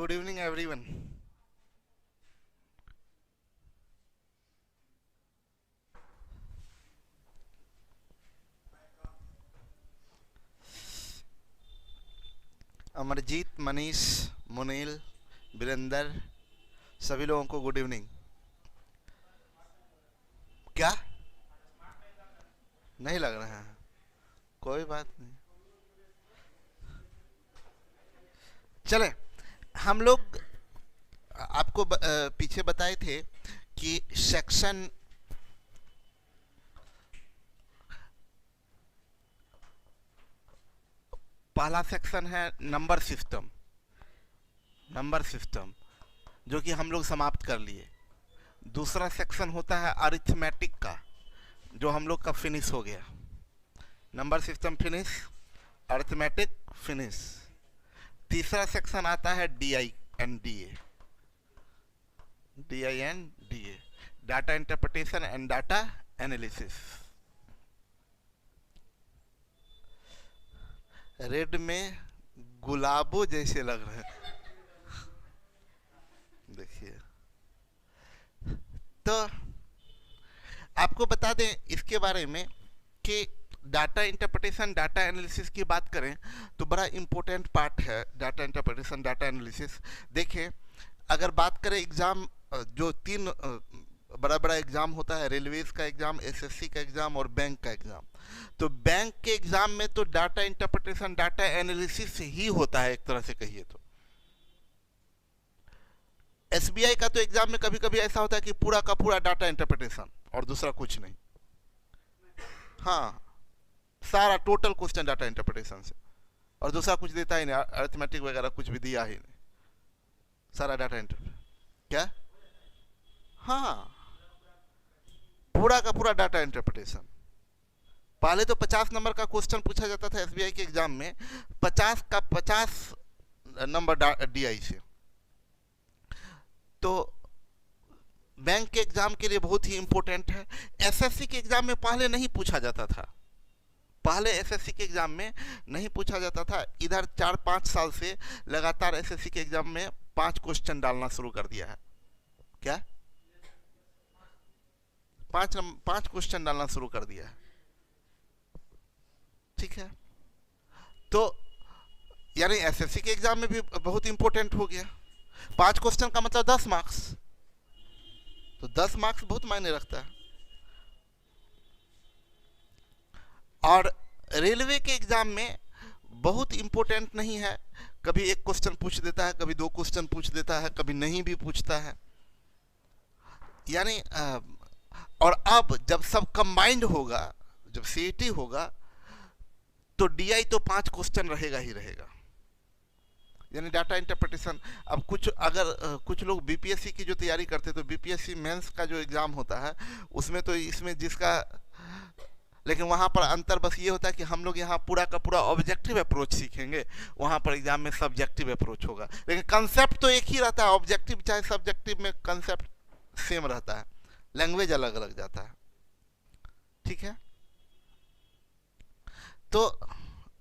Good evening, everyone. Amarjeet, Manish, Munil, Virendra, सभी लोगों को गुड इवनिंग। क्या नहीं लग रहा है? कोई बात नहीं, चले। हम लोग आपको पीछे बताए थे कि सेक्शन पहला सेक्शन है नंबर सिस्टम। नंबर सिस्टम जो कि हम लोग समाप्त कर लिए। दूसरा सेक्शन होता है अरिथमेटिक का, जो हम लोग का फिनिश हो गया। Number system finish, arithmetic finish. तीसरा सेक्शन आता है D I and D A. D I and D A, data interpretation and data analysis. Red में गुलाबों जैसे लग रहे हैं, देखिए। तो आपको बता दें इसके बारे में कि डाटा इंटरप्रिटेशन डाटा एनालिसिस की बात करें तो बड़ा इंपॉर्टेंट पार्ट है डाटा इंटरप्रिटेशन डाटा एनालिसिस। देखिए, अगर बात करें एग्ज़ाम, जो तीन बड़ा बड़ा एग्ज़ाम होता है, रेलवेज का एग्ज़ाम, एसएससी का एग्ज़ाम और बैंक का एग्ज़ाम। तो बैंक के एग्ज़ाम में तो डाटा इंटरप्रिटेशन डाटा एनालिसिस ही होता है, एक तरह से कहिए तो। एसबीआई का तो एग्ज़ाम में कभी कभी ऐसा होता है कि पूरा का पूरा डाटा इंटरप्रिटेशन और दूसरा कुछ नहीं। हाँ, सारा टोटल क्वेश्चन डाटा इंटरप्रिटेशन से, और दूसरा कुछ देता ही नहीं, अरिथमेटिक वगैरह कुछ भी दिया ही नहीं, सारा डाटा इंटरप्रिटेशन। क्या? हाँ, पूरा का पूरा डाटा इंटरप्रिटेशन। पहले तो 50 नंबर का क्वेश्चन पूछा जाता था एसबीआई के एग्जाम में, 50 का 50 नंबर डीआई से। तो बैंक के एग्जाम के लिए बहुत ही इंपॉर्टेंट है। एसएससी के एग्जाम में पहले नहीं पूछा जाता था, पहले एसएससी के एग्जाम में नहीं पूछा जाता था। इधर 4-5 साल से लगातार एसएससी के एग्जाम में 5 क्वेश्चन डालना शुरू कर दिया है। क्या? 5 क्वेश्चन डालना शुरू कर दिया है, ठीक है। तो यानी एसएससी के एग्जाम में भी बहुत इंपॉर्टेंट हो गया। 5 क्वेश्चन का मतलब 10 मार्क्स, तो 10 मार्क्स बहुत मायने रखता है। और रेलवे के एग्जाम में बहुत इंपॉर्टेंट नहीं है, कभी एक क्वेश्चन पूछ देता है, कभी 2 क्वेश्चन पूछ देता है, कभी नहीं भी पूछता है। यानी और अब जब सब कंबाइंड होगा, जब सीईटी होगा, तो डीआई तो 5 क्वेश्चन रहेगा ही रहेगा। यानी डाटा इंटरप्रिटेशन। अब कुछ अगर कुछ लोग बीपीएससी की जो तैयारी करते तो बीपीएससी मेंस का जो एग्ज़ाम होता है उसमें तो इसमें जिसका, लेकिन वहाँ पर अंतर बस ये होता है कि हम लोग यहाँ पूरा का पूरा ऑब्जेक्टिव अप्रोच सीखेंगे, वहाँ पर एग्जाम में सब्जेक्टिव अप्रोच होगा। लेकिन कंसेप्ट तो एक ही रहता है, ऑब्जेक्टिव चाहे सब्जेक्टिव में कंसेप्ट सेम रहता है, लैंग्वेज अलग अलग जाता है, ठीक है। तो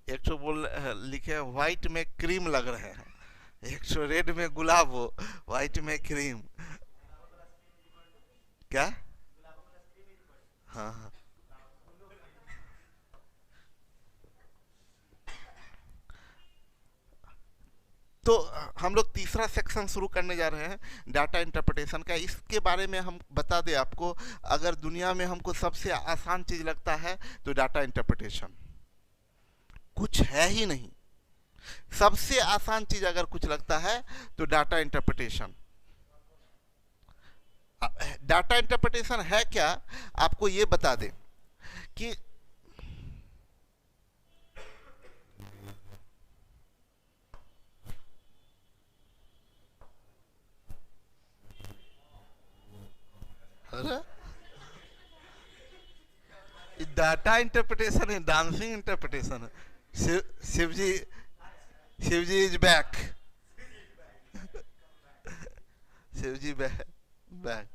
एक तो बोल लिखे व्हाइट में क्रीम लग रहे हैं, एक तो रेड में गुलाब हो, व्हाइट में क्रीम। क्या? हाँ हाँ। तो हम लोग तीसरा सेक्शन शुरू करने जा रहे हैं डाटा इंटरप्रिटेशन का। इसके बारे में हम बता दें आपको, अगर दुनिया में हमको सबसे आसान चीज़ लगता है तो डाटा इंटरप्रिटेशन, कुछ है ही नहीं। सबसे आसान चीज़ अगर कुछ लगता है तो डाटा इंटरप्रिटेशन। डाटा इंटरप्रिटेशन है क्या, आपको ये बता दें कि डाटा इंटरप्रिटेशन है, डांसिंग इंटरप्रिटेशन है। Shiv ji, Shiv ji is back, Shiv ji back back.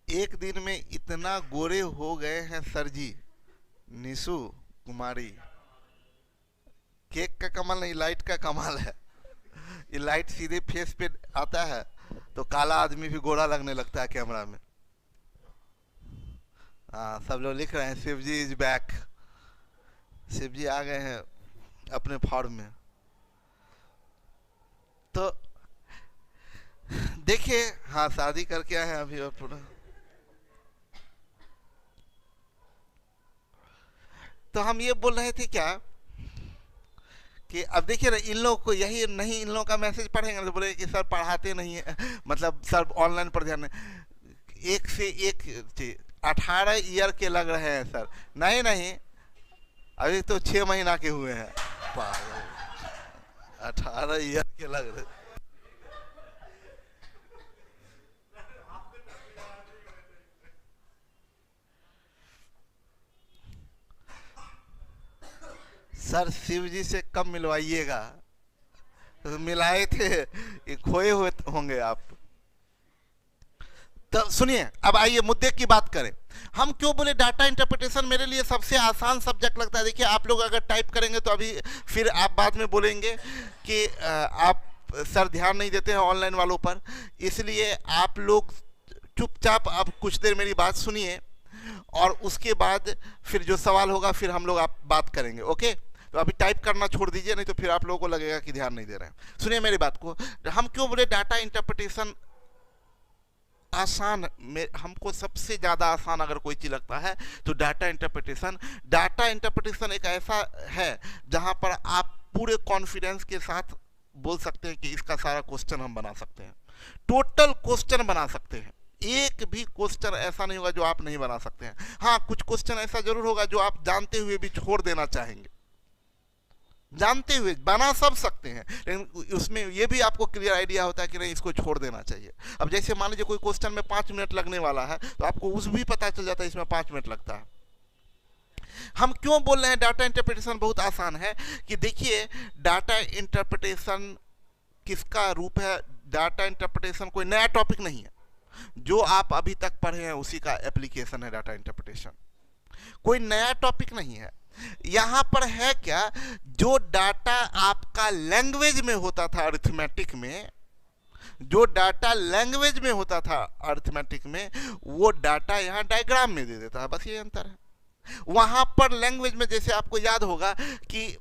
एक दिन में इतना गोरे हो गए हैं सर जी, निशु कुमारी, केक का कमाल नहीं, लाइट का कमाल है। ये लाइट सीधे फेस पे आता है तो काला आदमी भी गोरा लगने लगता है कैमरा में। हाँ, सब लोग लिख रहे हैं शिव जी इज बैक। शिव जी आ गए हैं अपने फॉर्म में। तो देखिए, हाँ शादी करके आए हैं अभी और पूरा। तो हम ये बोल रहे थे क्या कि अब देखिए ना, इन लोगों को यही नहीं, इन लोगों का मैसेज पढ़ेंगे तो बोले कि सर पढ़ाते नहीं है, मतलब सर ऑनलाइन पर ध्यान नहीं। एक से एक चीज 18 ईयर के लग रहे हैं सर। नहीं नहीं, अभी तो 6 महीना के हुए हैं। 18 ईयर के लग रहे। सर शिव जी से कम मिलवाइएगा, तो मिलाए थे, ये खोए हुए होंगे आप। तो सुनिए, अब आइए मुद्दे की बात करें। हम क्यों बोले डाटा इंटरप्रिटेशन मेरे लिए सबसे आसान सब्जेक्ट लगता है। देखिए, आप लोग अगर टाइप करेंगे तो अभी फिर आप बाद में बोलेंगे कि आप सर ध्यान नहीं देते हैं ऑनलाइन वालों पर, इसलिए आप लोग चुपचाप अब कुछ देर मेरी बात सुनिए और उसके बाद फिर जो सवाल होगा फिर हम लोग आप बात करेंगे। ओके, तो अभी टाइप करना छोड़ दीजिए, नहीं तो फिर आप लोगों को लगेगा कि ध्यान नहीं दे रहे हैं। सुनिए मेरी बात को, हम क्यों बोले डाटा इंटरप्रिटेशन आसान, हमको सबसे ज़्यादा आसान अगर कोई चीज़ लगता है तो डाटा इंटरप्रिटेशन। डाटा इंटरप्रिटेशन एक ऐसा है जहां पर आप पूरे कॉन्फिडेंस के साथ बोल सकते हैं कि इसका सारा क्वेश्चन हम बना सकते हैं, टोटल क्वेश्चन बना सकते हैं। एक भी क्वेश्चन ऐसा नहीं होगा जो आप नहीं बना सकते हैं। हाँ, कुछ क्वेश्चन ऐसा जरूर होगा जो आप जानते हुए भी छोड़ देना चाहेंगे, जानते हुए बना सब सकते हैं, लेकिन उसमें ये भी आपको क्लियर आइडिया होता है कि नहीं इसको छोड़ देना चाहिए। अब जैसे मान लीजिए कोई क्वेश्चन में 5 मिनट लगने वाला है तो आपको उस भी पता चल जाता है इसमें 5 मिनट लगता है। हम क्यों बोल रहे हैं डाटा इंटरप्रिटेशन बहुत आसान है कि देखिए, डाटा इंटरप्रिटेशन किसका रूप है। डाटा इंटरप्रिटेशन कोई नया टॉपिक नहीं है, जो आप अभी तक पढ़े हैं उसी का एप्लीकेशन है डाटा इंटरप्रिटेशन। कोई नया टॉपिक नहीं है। यहां पर है क्या, जो डाटा आपका लैंग्वेज में होता था अरिथमेटिक में, जो डाटा लैंग्वेज में होता था अरिथमेटिक में, वो डाटा यहां डायग्राम में दे देता है, बस ये अंतर है। वहां पर लैंग्वेज में जैसे आपको याद होगा कि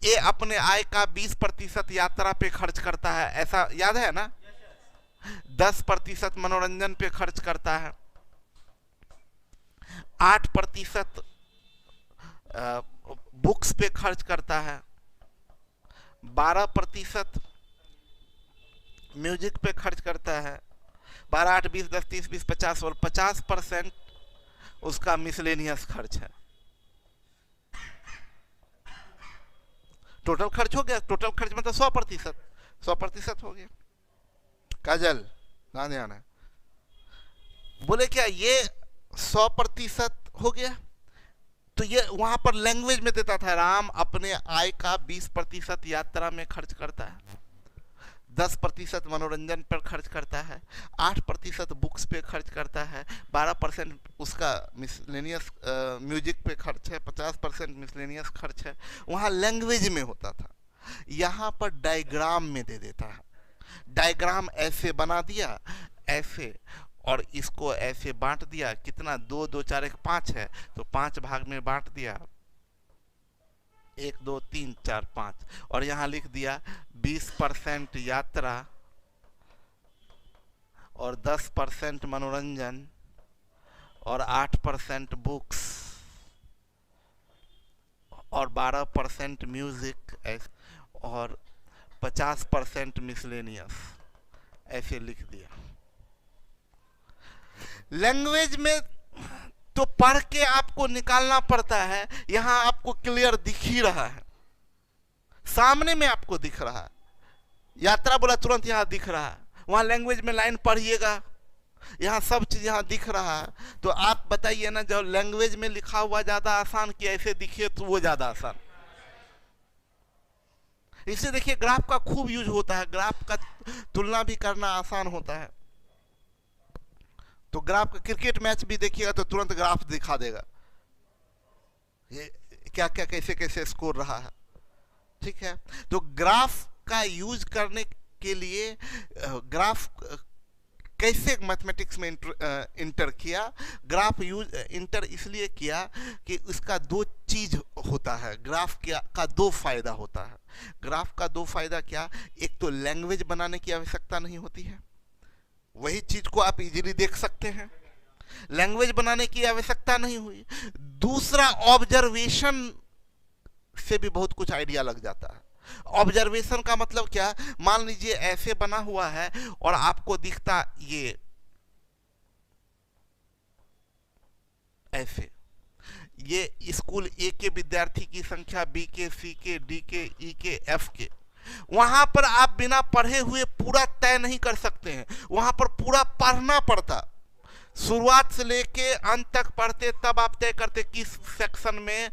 ये अपने आय का 20% यात्रा पे खर्च करता है, ऐसा याद है ना। 10% मनोरंजन पे खर्च करता है, 8% बुक्स पे खर्च करता है, 12% म्यूजिक पे खर्च करता है, 12, 8, 20, 10, 30, 20, 50 और 50% उसका मिसलेनियस खर्च है। टोटल खर्च हो गया, टोटल खर्च मतलब 100% हो गया। काजल कहाँ ध्यान है, बोले क्या ये 100% हो गया। तो ये वहां पर लैंग्वेज में देता था, राम अपने आय का 20% यात्रा में खर्च करता है, 10% मनोरंजन पर खर्च करता है, 8% बुक्स पे खर्च करता है, 12% उसका मिसलेनियस म्यूजिक पे खर्च है, 50% मिसलेनियस खर्च है। वहाँ लैंग्वेज में होता था, यहाँ पर डायग्राम में दे देता है। डायग्राम ऐसे बना दिया, ऐसे, और इसको ऐसे बांट दिया। कितना, 2, 2, 4, 1, 5 है तो 5 भाग में बांट दिया, 1, 2, 3, 4, 5, और यहां लिख दिया 20% यात्रा और 10% मनोरंजन और 8% बुक्स और 12% म्यूजिक और 50% मिसलेनियस, ऐसे लिख दिया। लैंग्वेज में तो पढ़ के आपको निकालना पड़ता है, यहां आपको क्लियर दिख ही रहा है, सामने में आपको दिख रहा है। यात्रा बोला तुरंत यहां दिख रहा है, वहां लैंग्वेज में लाइन पढ़िएगा, यहां सब चीज यहां दिख रहा है। तो आप बताइए ना, जो लैंग्वेज में लिखा हुआ ज्यादा आसान कि ऐसे दिखे तो वो ज्यादा आसान। इससे देखिए ग्राफ का खूब यूज होता है, ग्राफ का तुलना भी करना आसान होता है। तो ग्राफ का क्रिकेट मैच भी देखिएगा तो तुरंत ग्राफ दिखा देगा, ये क्या क्या कैसे कैसे स्कोर रहा है। ठीक है, तो ग्राफ का यूज करने के लिए ग्राफ कैसे मैथमेटिक्स में इंटर किया, ग्राफ यूज इंटर इसलिए किया कि उसका दो चीज होता है, ग्राफ का दो फायदा होता है। ग्राफ का दो फायदा क्या, एक तो लैंग्वेज बनाने की आवश्यकता नहीं होती है, वही चीज को आप इजीली देख सकते हैं, लैंग्वेज बनाने की आवश्यकता नहीं हुई। दूसरा, ऑब्जर्वेशन से भी बहुत कुछ आइडिया लग जाता है। ऑब्जर्वेशन का मतलब क्या, मान लीजिए ऐसे बना हुआ है और आपको दिखता ये ऐसे, ये स्कूल ए के विद्यार्थी की संख्या बी के, सी के, डी के, ई के, एफ के, वहां पर आप बिना पढ़े हुए पूरा तय नहीं कर सकते हैं, वहां पर पूरा पढ़ना पड़ता, शुरुआत से लेके अंत तक पढ़ते, तब आप तय करते किस सेक्शन में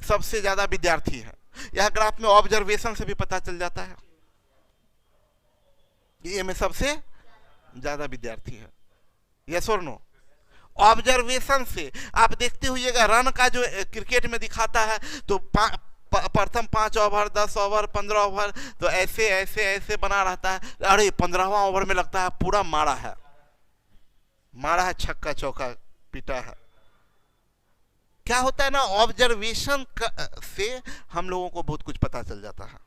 सबसे ज्यादा विद्यार्थी हैं। यह ग्राफ में ऑब्जर्वेशन से भी पता चल जाता है, ये में सबसे ज्यादा विद्यार्थी है, यस और नो। ऑब्जर्वेशन से आप देखते हुएगा, रन का जो क्रिकेट में दिखाता है तो प्रथम 5 ओवर, 10 ओवर, 15 ओवर, तो ऐसे ऐसे ऐसे बना रहता है, अरे 15वां ओवर में लगता है पूरा मारा है, छक्का चौका पीटा है। क्या होता है ना, ऑब्जर्वेशन से हम लोगों को बहुत कुछ पता चल जाता है।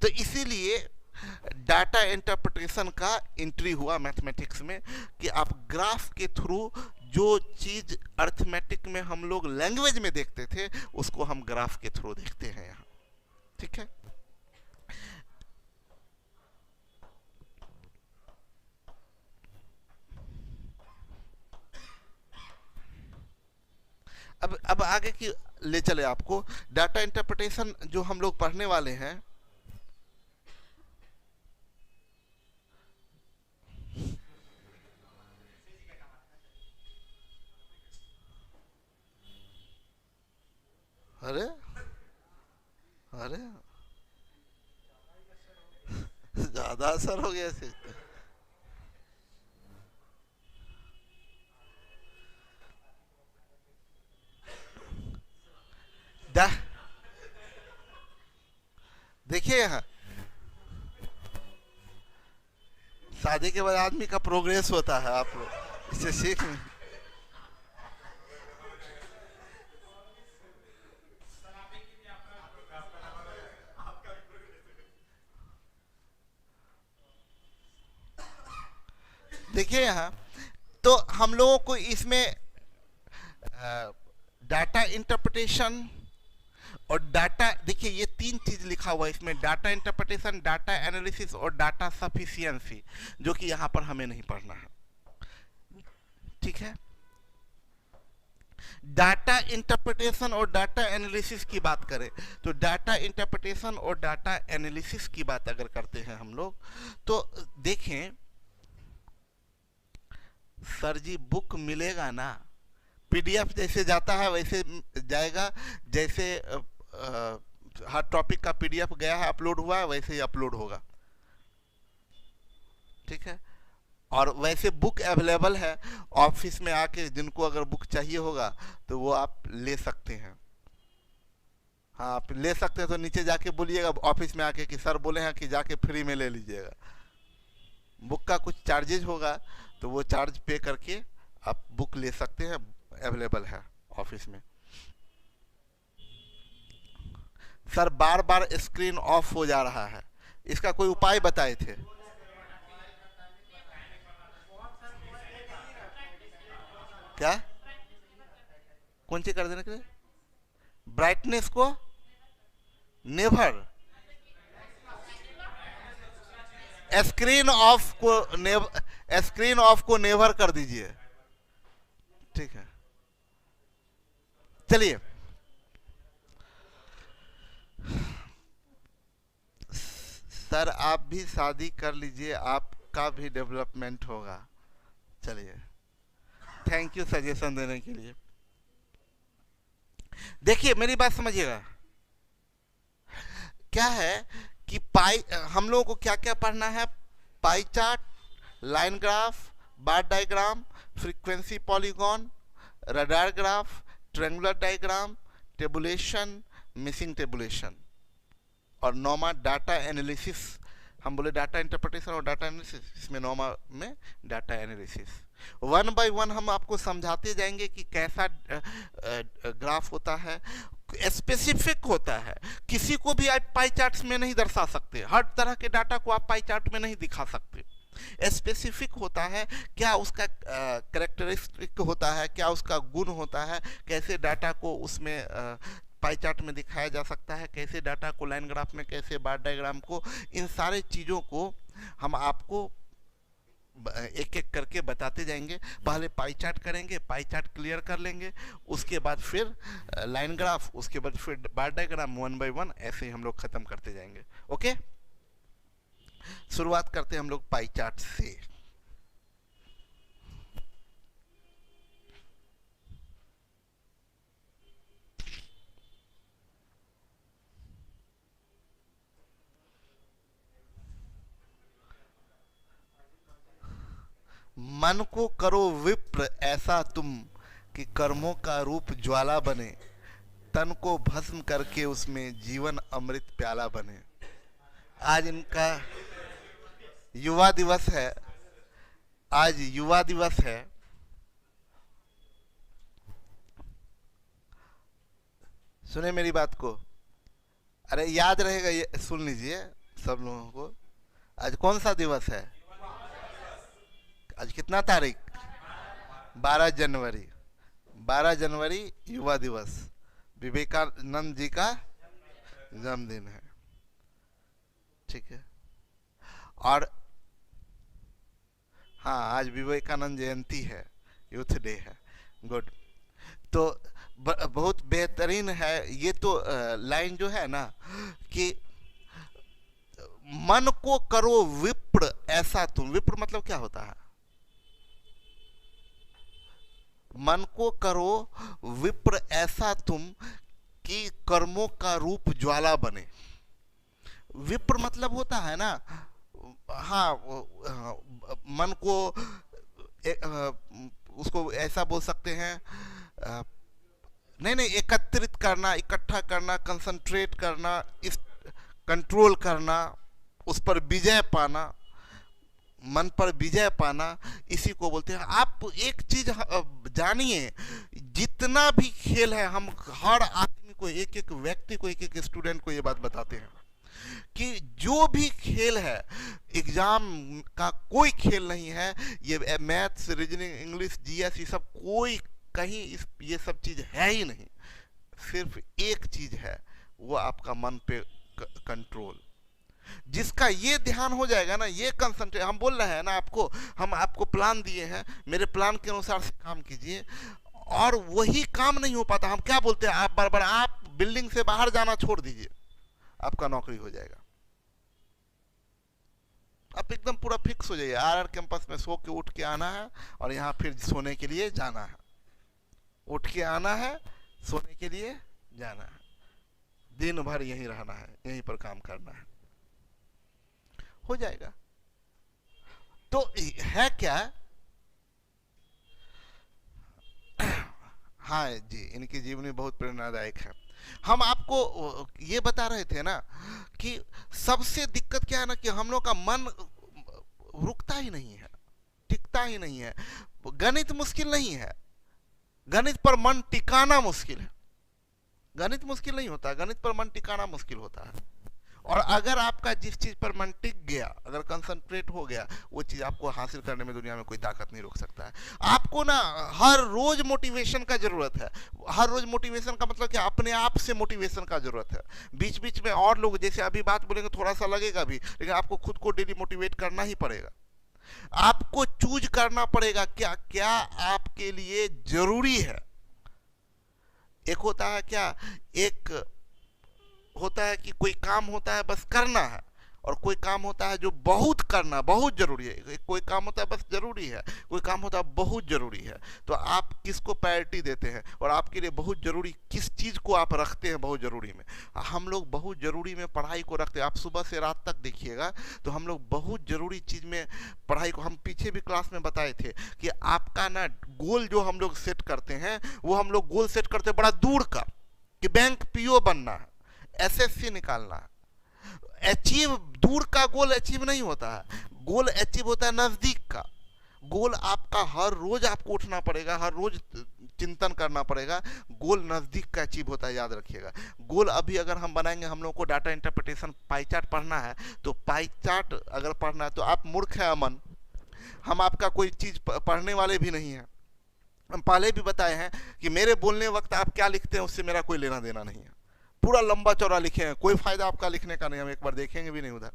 तो इसीलिए डाटा इंटरप्रिटेशन का एंट्री हुआ मैथमेटिक्स में, कि आप ग्राफ के थ्रू जो चीज अर्थमेटिक में हम लोग लैंग्वेज में देखते थे, उसको हम ग्राफ के थ्रू देखते हैं यहाँ, ठीक है। अब आगे की ले चले आपको, डाटा इंटरप्रिटेशन जो हम लोग पढ़ने वाले हैं, अरे अरे ज्यादा असर हो गया इसे। देखिए यहाँ शादी के बाद आदमी का प्रोग्रेस होता है, आप इसे सीख। देखिए यहाँ तो हम लोगों को इसमें डाटा इंटरप्रिटेशन और डाटा, देखिए ये तीन चीज लिखा हुआ है इसमें, डाटा इंटरप्रिटेशन, डाटा एनालिसिस और डाटा सफिशिएंसी, जो कि यहां पर हमें नहीं पढ़ना है, ठीक है। डाटा इंटरप्रिटेशन और डाटा एनालिसिस की बात करें तो डाटा इंटरप्रिटेशन और डाटा एनालिसिस की बात अगर करते हैं हम लोग, तो देखें सर जी बुक मिलेगा ना, पीडीएफ जैसे जाता है वैसे जाएगा, जैसे हर टॉपिक का पीडीएफ गया है, अपलोड हुआ है, वैसे ही अपलोड होगा, ठीक है। और वैसे बुक अवेलेबल है ऑफिस में आके, जिनको अगर बुक चाहिए होगा तो वो आप ले सकते हैं, हाँ आप ले सकते हैं। तो नीचे जाके बोलिएगा ऑफिस में आके कि सर बोले हैं कि जाके फ्री में ले लीजिएगा, बुक का कुछ चार्जेज होगा तो वो चार्ज पे करके आप बुक ले सकते हैं, अवेलेबल है ऑफिस में। Sir bar bar screen of हो जा रहा है, इसका कोई उपाय बताए थे? क्या कौन सी कर देने के लिए? ब्राइटनेस को नेवर, स्क्रीन ऑफ को नेवर कर दीजिए, ठीक है। चलिए सर आप भी शादी कर लीजिए, आपका भी डेवलपमेंट होगा। चलिए थैंक यू सजेशन देने के लिए। देखिए मेरी बात समझिएगा, क्या है कि पाई, हम लोगों को क्या क्या पढ़ना है, pie chart, line graph, bar diagram, frequency polygon, radar graph, triangular diagram, tabulation, missing tabulation, और नॉमा डाटा एनालिसिस। हम बोले डाटा इंटरप्रिटेशन और डाटा एनालिसिस, इसमें नॉमा में data analysis. One by one हम आपको समझाते जाएंगे कि कैसा ग्राफ होता है, स्पेसिफिक होता है, किसी को भी आप पाई चार्ट्स में नहीं दर्शा सकते, हर तरह के डाटा को आप पाई चार्ट में नहीं दिखा सकते। स्पेसिफिक होता है, क्या उसका कैरेक्टरिस्टिक होता है, क्या उसका गुण होता है, कैसे डाटा को उसमें पाई चार्ट में दिखाया जा सकता है, कैसे डाटा को लाइन ग्राफ में, कैसे बार डायग्राम को, इन सारे चीज़ों को हम आपको एक एक करके बताते जाएंगे। पहले पाई चार्ट करेंगे, पाई चार्ट क्लियर कर लेंगे, उसके बाद फिर लाइन ग्राफ, उसके बाद फिर बार डायग्राम, वन बाय वन ऐसे ही हम लोग खत्म करते जाएंगे। ओके, शुरुआत करते हैं हम लोग पाई चार्ट से। मन को करो विप्र ऐसा तुम कि कर्मों का रूप ज्वाला बने, तन को भस्म करके उसमें जीवन अमृत प्याला बने। आज इनका युवा दिवस है, आज युवा दिवस है। सुने मेरी बात को, अरे याद रहेगा, ये सुन लीजिए सब लोगों को। आज कौन सा दिवस है? आज कितना तारीख? 12 जनवरी। 12 जनवरी युवा दिवस, विवेकानंद जी का जन्मदिन है। ठीक है, और हाँ, आज विवेकानंद जयंती है, यूथ डे है। गुड, तो बहुत बेहतरीन है ये तो लाइन जो है ना कि मन को करो विप्र ऐसा तुम। विप्र मतलब क्या होता है? मन को करो विप्र ऐसा तुम कि कर्मों का रूप ज्वाला बने। विप्र मतलब होता है ना, हाँ, मन को उसको ऐसा बोल सकते हैं, नहीं, एकत्रित करना, इकट्ठा करना, कंसंट्रेट करना, इस कंट्रोल करना, उस पर विजय पाना, मन पर विजय पाना, इसी को बोलते हैं। आप एक चीज जानिए, जितना भी खेल है, हम हर आदमी को, एक एक व्यक्ति को, एक एक स्टूडेंट को ये बात बताते हैं कि जो भी खेल है, एग्जाम का कोई खेल नहीं है, ये मैथ्स, रीजनिंग, इंग्लिश, जीएस, ये सब कोई कहीं ये सब चीज है ही नहीं। सिर्फ एक चीज है, वो आपका मन पे कंट्रोल। जिसका ये ध्यान हो जाएगा ना, ये कंसंट्रेट, हम बोल रहे हैं ना आपको, हम आपको प्लान दिए हैं, मेरे प्लान के अनुसार से काम कीजिए, और वही काम नहीं हो पाता। हम क्या बोलते हैं, आप बार-बार आप बिल्डिंग से बाहर जाना छोड़ दीजिए, आपका नौकरी हो जाएगा। आप एकदम पूरा फिक्स हो जाइए, आरआर कैंपस में सो के उठ के आना है, और यहाँ फिर सोने के लिए जाना है। उठ के आना है, सोने के लिए जाना है, दिन भर यहीं रहना है, यहीं पर काम करना है, हो जाएगा। तो है क्या? हाँ जी, इनकी जीवनी बहुत प्रेरणादायक है। हम आपको ये बता रहे थे ना कि सबसे दिक्कत क्या है ना कि हम लोग का मन रुकता ही नहीं है, टिकता ही नहीं है। गणित मुश्किल नहीं है, गणित पर मन टिकाना मुश्किल है। गणित मुश्किल नहीं होता, गणित पर मन टिकाना मुश्किल होता है। और अगर आपका जिस चीज पर मन टिक गया, अगर कंसंट्रेट हो गया, वो चीज आपको हासिल करने में दुनिया में कोई ताकत नहीं रोक सकता है। आपको ना हर रोज मोटिवेशन का जरूरत है। हर रोज मोटिवेशन का मतलब क्या? अपने आप से मोटिवेशन का जरूरत है। बीच बीच में और लोग जैसे अभी बात बोलेंगे थोड़ा सा लगेगा भी, लेकिन आपको खुद को डेली मोटिवेट करना ही पड़ेगा। आपको चूज करना पड़ेगा क्या क्या आपके लिए जरूरी है। एक होता है क्या, एक होता है कि कोई काम होता है बस करना है, और कोई काम होता है जो बहुत करना, बहुत जरूरी है। कोई काम होता है बस जरूरी है, कोई काम होता है बहुत जरूरी है। तो आप किसको प्रायोरिटी देते हैं, और आपके लिए बहुत जरूरी किस चीज को आप रखते हैं बहुत जरूरी में? हम लोग बहुत जरूरी में पढ़ाई को रखते हैं। आप सुबह से रात तक देखिएगा तो हम लोग बहुत जरूरी चीज में पढ़ाई को, हम पीछे भी क्लास में बताए थे कि आपका ना गोल जो हम लोग सेट करते हैं, वो हम लोग गोल सेट करते हैं बड़ा दूर का, कि बैंक पीओ बनना है, एसएससी निकालना है। अचीव, दूर का गोल अचीव नहीं होता है, गोल अचीव होता है नजदीक का गोल। आपका हर रोज आपको उठना पड़ेगा, हर रोज चिंतन करना पड़ेगा। गोल नजदीक का अचीव होता है, याद रखिएगा। गोल अभी अगर हम बनाएंगे, हम लोग को डाटा इंटरप्रिटेशन पाई चार्ट पढ़ना है, तो पाई चार्ट अगर पढ़ना है तो आप मूर्ख है अमन, हम आपका कोई चीज पढ़ने वाले भी नहीं है। हम पहले भी बताए हैं कि मेरे बोलने वक्त आप क्या लिखते हैं उससे मेरा कोई लेना देना नहीं है। पूरा लंबा चौड़ा लिखे हैं, कोई फायदा आपका लिखने का नहीं, हम एक बार देखेंगे भी नहीं उधर।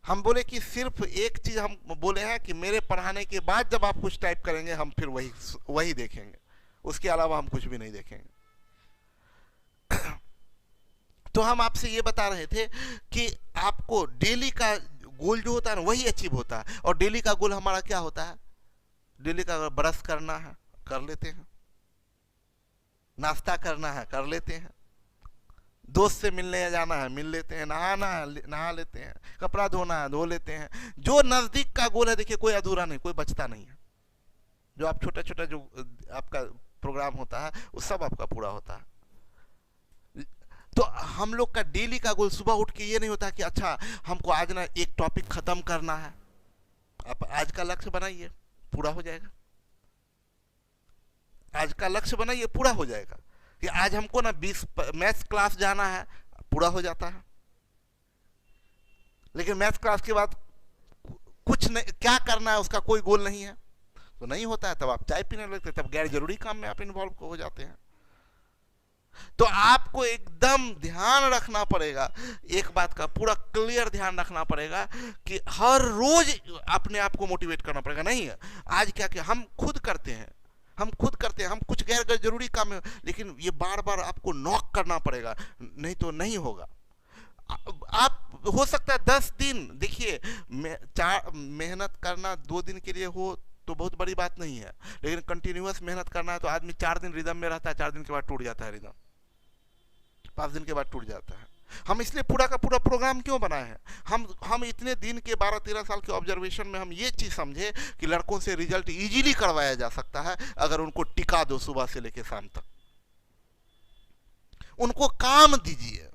हम बोले कि सिर्फ एक चीज हम बोले हैं कि मेरे पढ़ाने के बाद जब आप कुछ टाइप करेंगे हम फिर वही देखेंगे, उसके अलावा हम कुछ भी नहीं देखेंगे। तो हम आपसे ये बता रहे थे कि आपको डेली का गोल जो होता है ना वही अचीव होता है। और डेली का गोल हमारा क्या होता है? डेली का अगर ब्रश करना है कर लेते हैं, नाश्ता करना है कर लेते हैं, दोस्त से मिलने जाना है मिल लेते हैं, नहाना है नहा लेते हैं, कपड़ा धोना है धो लेते हैं। जो नजदीक का गोल है, देखिए कोई अधूरा नहीं, कोई बचता नहीं है। जो आप छोटा छोटा जो आपका प्रोग्राम होता है वो सब आपका पूरा होता है। तो हम लोग का डेली का गोल सुबह उठ के ये नहीं होता कि अच्छा हमको आज ना एक टॉपिक खत्म करना है। आप आज का लक्ष्य बनाइए, पूरा हो जाएगा। आज का लक्ष्य बनाइए, पूरा हो जाएगा। कि आज हमको ना 20 मैथ्स क्लास जाना है, पूरा हो जाता है। लेकिन मैथ्स क्लास के बाद कुछ नहीं, क्या करना है उसका कोई गोल नहीं है, तो नहीं होता है। तब आप चाय पीने लगते, तब गैर जरूरी काम में आप इन्वॉल्व हो जाते हैं। तो आपको एकदम ध्यान रखना पड़ेगा, एक बात का पूरा क्लियर ध्यान रखना पड़ेगा कि हर रोज अपने आप को मोटिवेट करना पड़ेगा। नहीं है आज क्या क्या हम खुद करते हैं, हम कुछ गैर जरूरी काम है, लेकिन ये बार बार आपको नॉक करना पड़ेगा, नहीं तो नहीं होगा। आप हो सकता है 10 दिन, देखिए मेहनत करना 2 दिन के लिए हो तो बहुत बड़ी बात नहीं है, लेकिन कंटिन्यूअस मेहनत करना है तो आदमी 4 दिन रिदम में रहता है, 4 दिन के बाद टूट जाता है रिदम, 5 दिन के बाद टूट जाता है। हम इसलिए पूरा का पूरा प्रोग्राम क्यों बनाए हैं? हम इतने दिन के 12-13 साल के ऑब्जर्वेशन में हम ये चीज समझे कि लड़कों से रिजल्ट इजीली करवाया जा सकता है अगर उनको टिका दो सुबह से लेकर शाम तक। उनको काम दीजिए,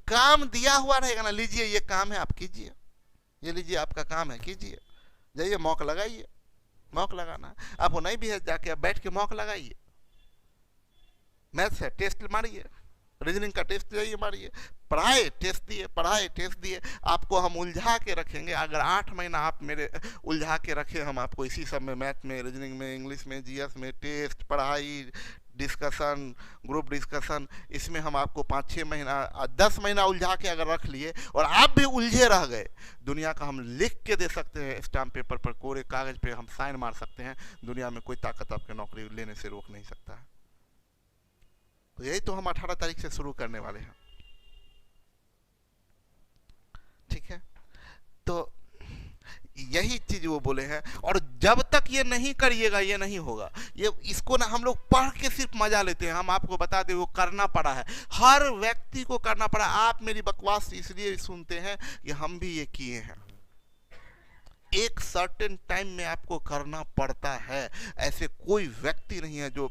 काम दिया हुआ रहेगा ना, लीजिए ये काम है आप कीजिए, ये लीजिए आपका काम है कीजिए, जाइए मॉक लगाइए। मॉक लगाना आपको नहीं भी है, जाके आप बैठ के मॉक लगाइए। मैथ्स है टेस्ट मारिए, रीजनिंग का टेस्ट जाइए मारिए, पढ़ाए टेस्ट दिए, पढ़ाए टेस्ट दिए। आपको हम उलझा के रखेंगे, अगर 8 महीना आप मेरे उलझा के रखे हम आपको इसी सब में, मैथ में, रीजनिंग में, इंग्लिश में, जीएस में, टेस्ट, पढ़ाई, डिस्कशन, ग्रुप डिस्कशन, इसमें हम आपको 5-6 महीना 10 महीना उलझा के अगर रख लिए और आप भी उलझे रह गए, दुनिया का हम लिख के दे सकते हैं स्टाम्प पेपर पर, कोरे कागज पे हम साइन मार सकते हैं, दुनिया में कोई ताकत आपके नौकरी लेने से रोक नहीं सकता है। तो यही तो हम 18 तारीख से शुरू करने वाले हैं, ठीक है। तो यही चीज वो बोले हैं, और जब तक ये नहीं करिएगा ये नहीं होगा। ये इसको ना हम लोग पढ़ के सिर्फ मजा लेते हैं, हम आपको बता दें वो करना पड़ा है, हर व्यक्ति को करना पड़ा। आप मेरी बकवास इसलिए सुनते हैं कि हम भी ये किए हैं, एक सर्टेन टाइम में आपको करना पड़ता है। ऐसे कोई व्यक्ति नहीं है जो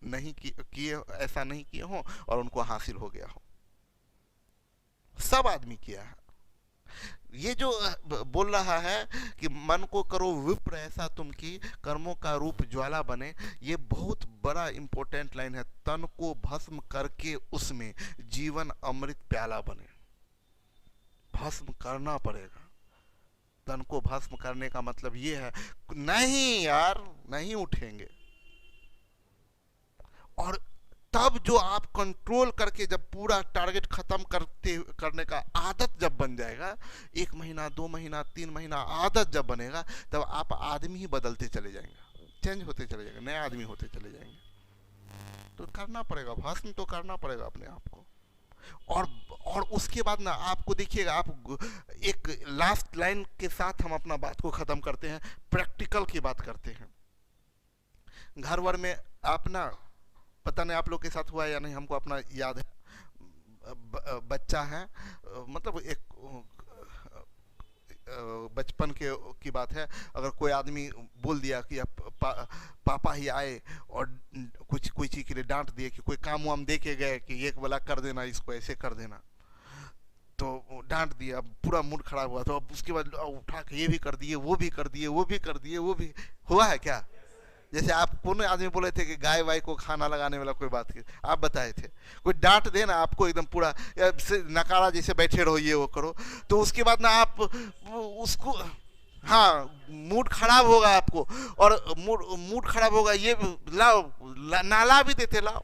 नहीं किए, ऐसा नहीं किए हो और उनको हासिल हो गया हो, सब आदमी किया है। ये जो बोल रहा है कि मन को करो विप्र ऐसा तुम की कर्मों का रूप ज्वाला बने, ये बहुत बड़ा इंपॉर्टेंट लाइन है। तन को भस्म करके उसमें जीवन अमृत प्याला बने, भस्म करना पड़ेगा। तन को भस्म करने का मतलब ये है नहीं यार नहीं उठेंगे, और तब जो आप कंट्रोल करके जब पूरा टारगेट खत्म करने का आदत जब बन जाएगा, 1 महीना 2 महीना 3 महीना आदत जब बनेगा, तब आप आदमी ही बदलते चले जाएंगे, चेंज होते चले जाएंगे, नए आदमी होते चले जाएंगे। तो करना पड़ेगा, भस्म तो करना पड़ेगा अपने आप को। और उसके बाद ना आपको देखिएगा, आप एक लास्ट लाइन के साथ हम अपना बात को खत्म करते हैं, प्रैक्टिकल की बात करते हैं। घर वर में आप ना, पता नहीं आप लोग के साथ हुआ है या नहीं, हमको अपना याद है, बच्चा है, मतलब एक बचपन की बात है, अगर कोई आदमी बोल दिया कि आप पापा ही आए और कुछ कोई चीज़ के लिए डांट दिए कि कोई काम वाम दे के गए कि एक वाला कर देना, इसको ऐसे कर देना, तो डांट दिया, पूरा मूड खराब हुआ। तो अब उसके बाद उठा के ये भी कर दिए, वो भी कर दिए, वो भी कर दिए, वो भी हुआ है क्या? जैसे आप कौन आदमी बोले थे कि गाय वाय को खाना लगाने वाला कोई बात की, आप बताए थे, कोई डांट देना आपको एकदम पूरा नकारा जैसे बैठे रहो ये वो करो, तो उसके बाद ना आप उसको, हाँ मूड खराब होगा आपको, और मूड खराब होगा, ये लाओ नाला भी देते लाओ,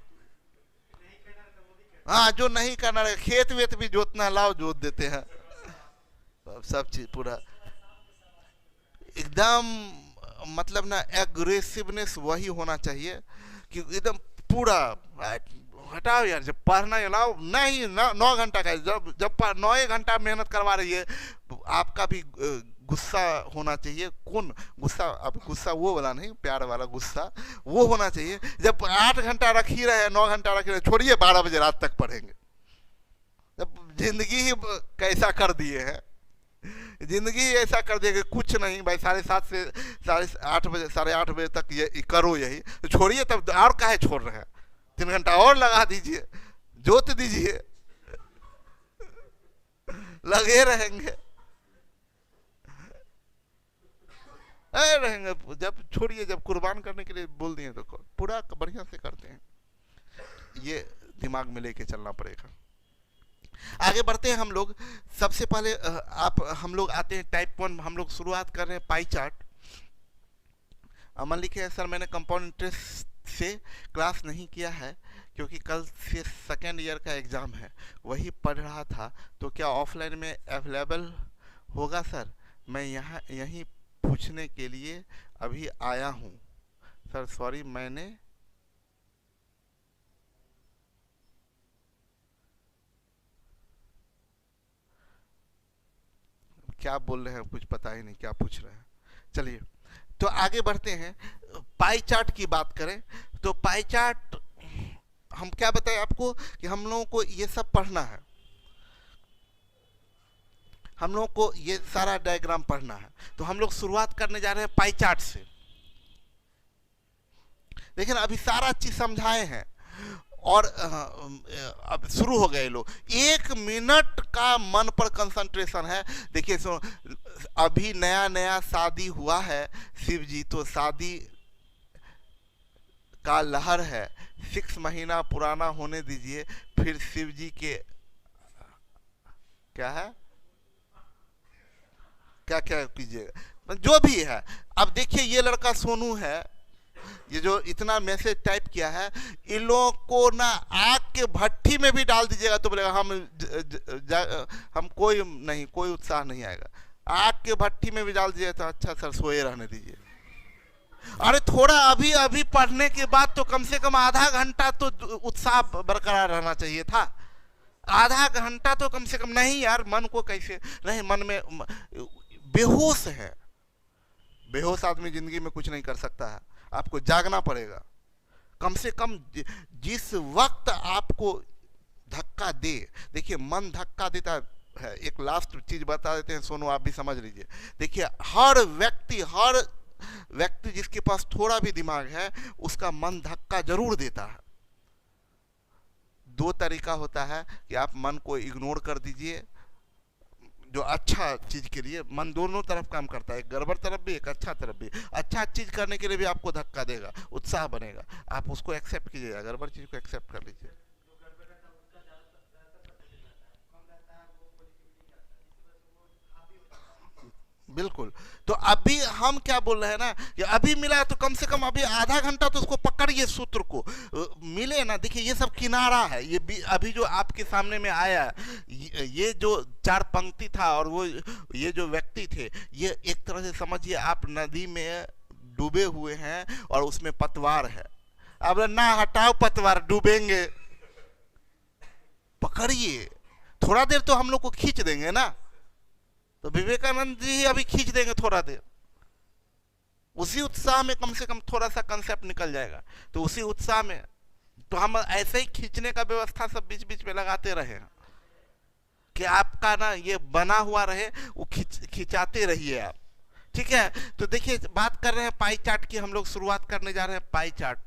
हाँ जो नहीं करना है खेत वेत भी जोतना लाओ, जोत देते हैं, सब चीज पूरा एकदम मतलब ना एग्रेसिवनेस वही होना चाहिए कि एकदम पूरा हटाओ यार, जब पढ़ना है लाओ, नहीं 9 घंटा का, जब 9 घंटा मेहनत करवा रही है, आपका भी गुस्सा होना चाहिए। कौन गुस्सा? अब गुस्सा वो वाला नहीं, प्यार वाला गुस्सा वो होना चाहिए। जब 8 घंटा रख ही रहे, 9 घंटा रख ही रहे, छोड़िए 12 बजे रात तक पढ़ेंगे, जब जिंदगी ही कैसा कर दिए हैं, जिंदगी ऐसा कर दिया कि कुछ नहीं भाई, 7:30 से 8:30 बजे 8:30 बजे तक ये करो, यही तो छोड़िए, तब और काहे छोड़ रहे हैं, 3 घंटा और लगा दीजिए, जोत दीजिए, लगे रहेंगे रहेंगे। जब छोड़िए, जब कुर्बान करने के लिए बोल दिए तो पूरा बढ़िया से करते हैं, ये दिमाग में लेके चलना पड़ेगा। आगे बढ़ते हैं हम लोग। सबसे पहले हम लोग आते हैं टाइप 1, हम लोग शुरुआत कर रहे हैं पाई चार्ट। अमन लिखे है सर मैंने कंपाउंड इंटरेस्ट से क्लास नहीं किया है क्योंकि कल से 2nd ईयर का एग्ज़ाम है, वही पढ़ रहा था, तो क्या ऑफलाइन में अवेलेबल होगा सर? मैं यहीं पूछने के लिए अभी आया हूँ सर, सॉरी मैंने क्या बोल रहे हैं, कुछ पता ही नहीं क्या पूछ रहे हैं। चलिए तो आगे बढ़ते हैं। पाई चार्ट की बात करें तो पाई चार्ट हम क्या बताएं आपको कि हम लोगों को ये सब पढ़ना है, हम लोगों को ये सारा डायग्राम पढ़ना है। तो हम लोग शुरुआत करने जा रहे हैं पाई चार्ट से। लेकिन अभी सारा चीज समझाए हैं और अब शुरू हो गए लोग। 1 मिनट का मन पर कंसंट्रेशन है। देखिए सुनो, अभी नया नया शादी हुआ है शिव जी, तो शादी का लहर है, 6 महीना पुराना होने दीजिए, फिर शिव जी के क्या है, क्या क्या कीजिएगा जो भी है। अब देखिए ये लड़का सोनू है, ये जो इतना मैसेज टाइप किया है, इन लोगों को ना आग के भट्टी में भी डाल दीजिएगा तो बोलेगा हम कोई नहीं, कोई उत्साह नहीं आएगा। आग के भट्टी में भी डाल दीजिएगा तो अच्छा सर सोए रहने दीजिए। अरे थोड़ा अभी अभी पढ़ने के बाद तो कम से कम आधा घंटा तो उत्साह बरकरार रहना चाहिए था, आधा घंटा तो कम से कम। नहीं यार, मन को कैसे नहीं, मन में बेहोश है, बेहोश आदमी जिंदगी में कुछ नहीं कर सकता है, आपको जागना पड़ेगा। कम से कम जिस वक्त आपको धक्का दे, देखिए मन धक्का देता है। एक लास्ट चीज बता देते हैं सोनू, आप भी समझ लीजिए। देखिए हर व्यक्ति जिसके पास थोड़ा भी दिमाग है उसका मन धक्का जरूर देता है। 2 तरीका होता है कि आप मन को इग्नोर कर दीजिए, जो अच्छा चीज के लिए मन दोनों तरफ काम करता है, एक गड़बड़ तरफ भी एक अच्छा तरफ भी। अच्छा चीज करने के लिए भी आपको धक्का देगा, उत्साह बनेगा, आप उसको एक्सेप्ट कीजिएगा, गड़बड़ चीज को एक्सेप्ट कर लीजिए। बिल्कुल। तो अभी हम क्या बोल रहे हैं ना कि अभी मिला तो कम से कम अभी आधा घंटा तो उसको पकड़िए, सूत्र को मिले ना। देखिए ये सब किनारा है, ये अभी जो आपके सामने में आया, ये जो 4 पंक्ति था और वो ये जो व्यक्ति थे, ये एक तरह से समझिए आप नदी में डूबे हुए हैं और उसमें पतवार है। अब ना हटाओ पतवार, डूबेंगे, पकड़िए। थोड़ा देर तो हम लोग को खींच देंगे ना, तो विवेकानंद जी अभी खींच देंगे थोड़ा देर, उसी उत्साह में कम से कम थोड़ा सा कंसेप्ट निकल जाएगा। तो उसी उत्साह में तो हम ऐसे ही खींचने का व्यवस्था सब बीच बीच में लगाते रहे कि आपका ना ये बना हुआ रहे, वो खिंचाते रहिए आप, ठीक है, तो देखिए बात कर रहे हैं पाई चार्ट की, हम लोग शुरुआत करने जा रहे हैं पाई चार्ट।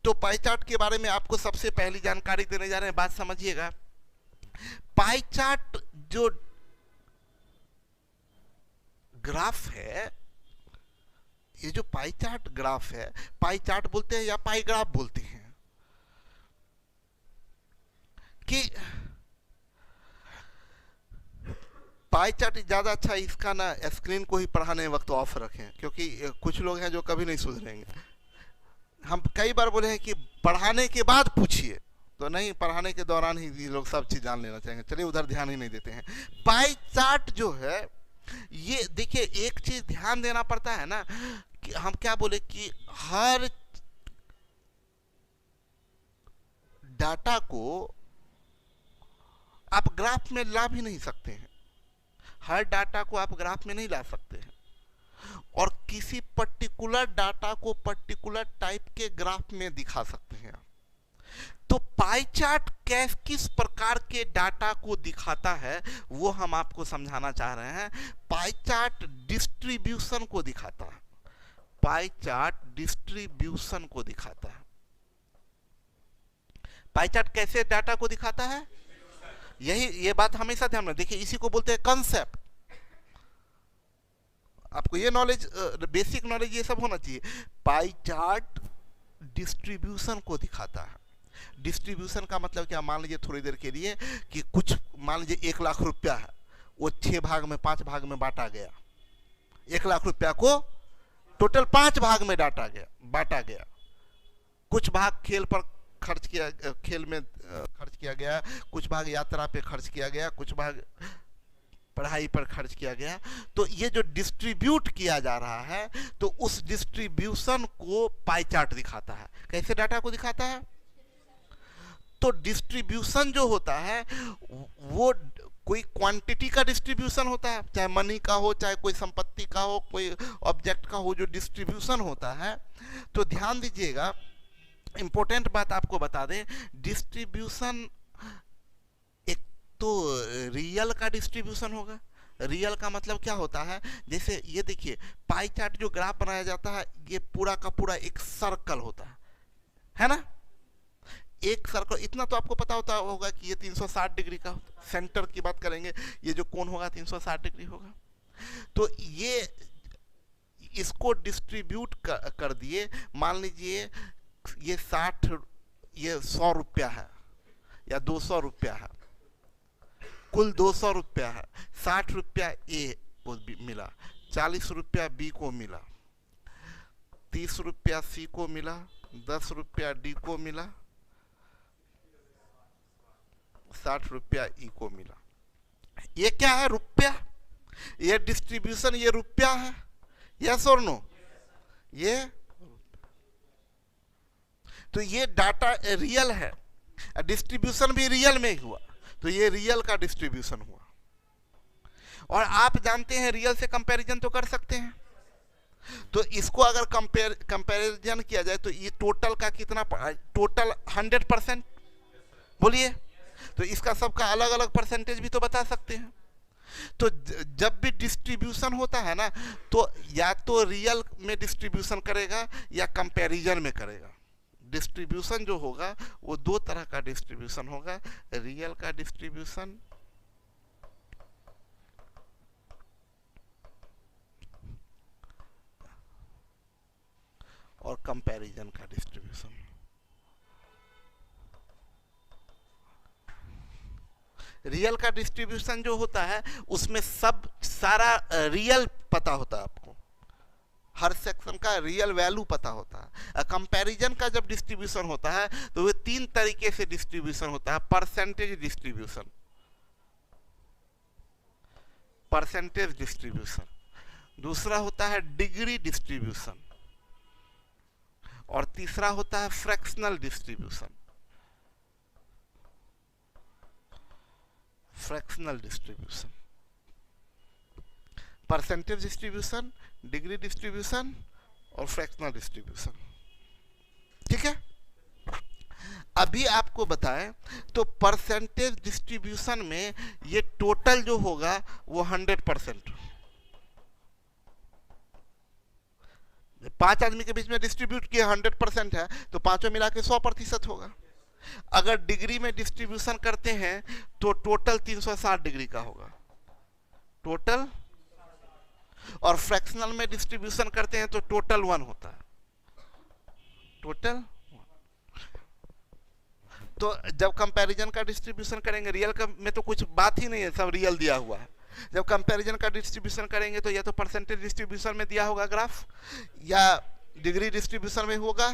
तो पाई चार्ट के बारे में आपको सबसे पहली जानकारी देने जा रहे हैं, बात समझिएगा। पाई चार्ट जो ग्राफ है, ये जो पाई चार्ट ग्राफ है, पाई चार्ट बोलते हैं या पाई ग्राफ बोलते हैं, कि पाई चार्ट ज्यादा अच्छा, इसका ना स्क्रीन को ही पढ़ाने वक्त ऑफ रखें, क्योंकि कुछ लोग हैं जो कभी नहीं सुधरेंगे। हम कई बार बोले हैं कि पढ़ाने के बाद पूछिए, तो नहीं, पढ़ाने के दौरान ही ये लोग सब चीज जान लेना चाहेंगे। चलिए उधर ध्यान ही नहीं देते हैं। पाई चार्ट जो है, ये देखिए एक चीज ध्यान देना पड़ता है ना, कि हम क्या बोले कि हर डाटा को आप ग्राफ में ला भी नहीं सकते हैं, हर डाटा को आप ग्राफ में नहीं ला सकते हैं, और किसी पर्टिकुलर डाटा को पर्टिकुलर टाइप के ग्राफ में दिखा सकते हैं। तो पाई चार्ट किस प्रकार के डाटा को दिखाता है वो हम आपको समझाना चाह रहे हैं। पाई चार्ट डिस्ट्रीब्यूशन को दिखाता है, पाई चार्ट डिस्ट्रीब्यूशन को दिखाता है। पाई चार्ट कैसे डाटा को दिखाता है, यही ये बात हमेशा ध्यान में देखिए, इसी को बोलते हैं कंसेप्ट। आपको ये नॉलेज, बेसिक नॉलेज ये सब होना चाहिए। पाई चार्ट डिस्ट्रीब्यूशन को दिखाता है। डिस्ट्रीब्यूशन का मतलब क्या, मान लीजिए थोड़ी देर के लिए कि कुछ, मान लीजिए 1 लाख रुपया है, वो 6 भाग में 5 भाग में बांटा गया। 1 लाख रुपया को टोटल 5 भाग में बांटा गया। कुछ भाग खेल पर खर्च किया, खेल में खर्च किया गया, कुछ भाग यात्रा पे खर्च किया गया, कुछ भाग पढ़ाई पर खर्च किया गया। तो ये जो डिस्ट्रीब्यूट किया जा रहा है, तो उस डिस्ट्रीब्यूशन को पाई चार्ट दिखाता है। कैसे डाटा को दिखाता है, तो डिस्ट्रीब्यूशन जो होता है वो कोई क्वांटिटी का डिस्ट्रीब्यूशन होता है, चाहे मनी का हो, चाहे कोई संपत्ति का हो, कोई ऑब्जेक्ट का हो, जो डिस्ट्रीब्यूशन होता है। तो ध्यान दीजिएगा, इंपॉर्टेंट बात आपको बता दें, डिस्ट्रीब्यूशन एक तो रियल का डिस्ट्रीब्यूशन होगा। रियल का मतलब क्या होता है, जैसे ये देखिए पाई चार्ट जो ग्राफ बनाया जाता है, ये पूरा का पूरा एक सर्कल होता है ना, एक सर्कल। इतना तो आपको पता होगा कि ये 360 डिग्री का होता है। सेंटर की बात करेंगे, ये जो कोण होगा 360 डिग्री होगा। तो ये इसको डिस्ट्रीब्यूट कर दिए, मान लीजिए ये 60, ये 100 रुपया है या 200 रुपया है, कुल 200 रुपया है। 60 रुपया ए को मिला, 40 रुपया बी को मिला, 30 रुपया सी को मिला, 10 रुपया डी को मिला, 60 रुपया ई को मिला। ये क्या है, रुपया। ये डिस्ट्रीब्यूशन, ये रुपया है, यस और नो, ये। तो ये डाटा रियल है, डिस्ट्रीब्यूशन भी रियल में ही हुआ, तो ये रियल का डिस्ट्रीब्यूशन हुआ। और आप जानते हैं रियल से कंपैरिजन तो कर सकते हैं, तो इसको अगर कंपैरिजन किया जाए तो ये टोटल का कितना, टोटल 100% बोलिए, तो इसका सबका अलग अलग परसेंटेज भी तो बता सकते हैं। तो जब भी डिस्ट्रीब्यूशन होता है ना, तो या तो रियल में डिस्ट्रीब्यूशन करेगा या कंपैरिजन में करेगा। डिस्ट्रीब्यूशन जो होगा वो 2 तरह का डिस्ट्रीब्यूशन होगा, रियल का डिस्ट्रीब्यूशन और कंपैरिजन का डिस्ट्रीब्यूशन। रियल का डिस्ट्रीब्यूशन जो होता है उसमें सब सारा रियल पता होता है, आपको हर सेक्शन का रियल वैल्यू पता होता है। कंपैरिजन का जब डिस्ट्रीब्यूशन होता है तो वो 3 तरीके से डिस्ट्रीब्यूशन होता है। परसेंटेज डिस्ट्रीब्यूशन, परसेंटेज डिस्ट्रीब्यूशन, दूसरा होता है डिग्री डिस्ट्रीब्यूशन, और तीसरा होता है fractional distribution. Fractional distribution, percentage distribution, degree distribution और फ्रैक्शनल डिस्ट्रीब्यूशन। ठीक है, अभी आपको बताएं तो परसेंटेज डिस्ट्रीब्यूशन में ये टोटल जो होगा वो 100%, 5 आदमी के बीच में डिस्ट्रीब्यूट किया 100% है तो पांचों मिला के 100% होगा। अगर डिग्री में डिस्ट्रीब्यूशन करते हैं तो टोटल 360 डिग्री का होगा टोटल, और फ्रैक्शनल में डिस्ट्रीब्यूशन करते हैं तो टोटल 1 होता है टोटल। तो जब कंपैरिजन का डिस्ट्रीब्यूशन करेंगे, रियल में तो कुछ बात ही नहीं है, सब रियल दिया हुआ है। जब कंपैरिजन का डिस्ट्रीब्यूशन करेंगे तो या तो परसेंटेज डिस्ट्रीब्यूशन में दिया होगा ग्राफ, या डिग्री डिस्ट्रीब्यूशन में होगा,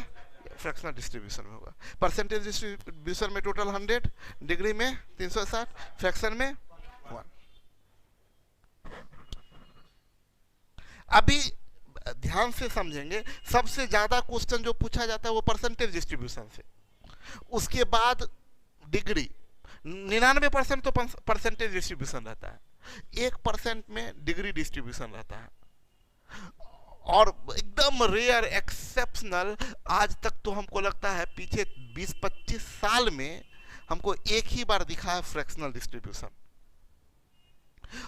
फ्रैक्शनल डिस्ट्रीब्यूशन में होगा। परसेंटेज डिस्ट्रीब्यूशन में टोटल 100, डिग्री में 360, फ्रैक्शन में 1। अभी ध्यान से समझेंगे, सबसे ज्यादा क्वेश्चन जो पूछा जाता है वो परसेंटेज डिस्ट्रीब्यूशन से, उसके बाद डिग्री। 99% तो परसेंटेज डिस्ट्रीब्यूशन रहता है, 1% में डिग्री डिस्ट्रीब्यूशन रहता है। और एकदम रेयर एक्सेप्शनल, आज तक तो हमको लगता है पीछे 20-25 साल में हमको एक ही बार दिखा है फ्रैक्शनल डिस्ट्रीब्यूशन,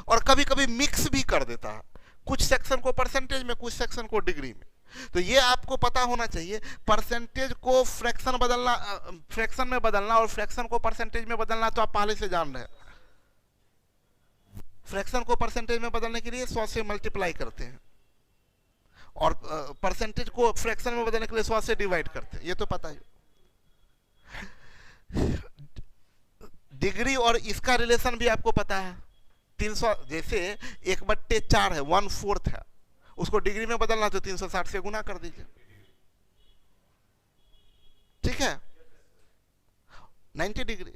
और कभी कभी मिक्स भी कर देता है, कुछ सेक्शन को परसेंटेज में, कुछ सेक्शन को डिग्री में। तो ये आपको पता होना चाहिए, परसेंटेज को फ्रैक्शन बदलना, फ्रैक्शन में बदलना और फ्रैक्शन को परसेंटेज में बदलना तो आप पहले से जान रहे हैं। फ्रैक्शन को परसेंटेज में बदलने के लिए 100 से मल्टीप्लाई करते हैं, और परसेंटेज को फ्रैक्शन में बदलने के लिए 100 से डिवाइड करते हैं, ये तो पता ही। डिग्री और इसका रिलेशन भी आपको पता है, 300 जैसे 1/4 है, 1/4 है, उसको डिग्री में बदलना तो 360 से गुना कर दीजिए, ठीक है, 90 डिग्री।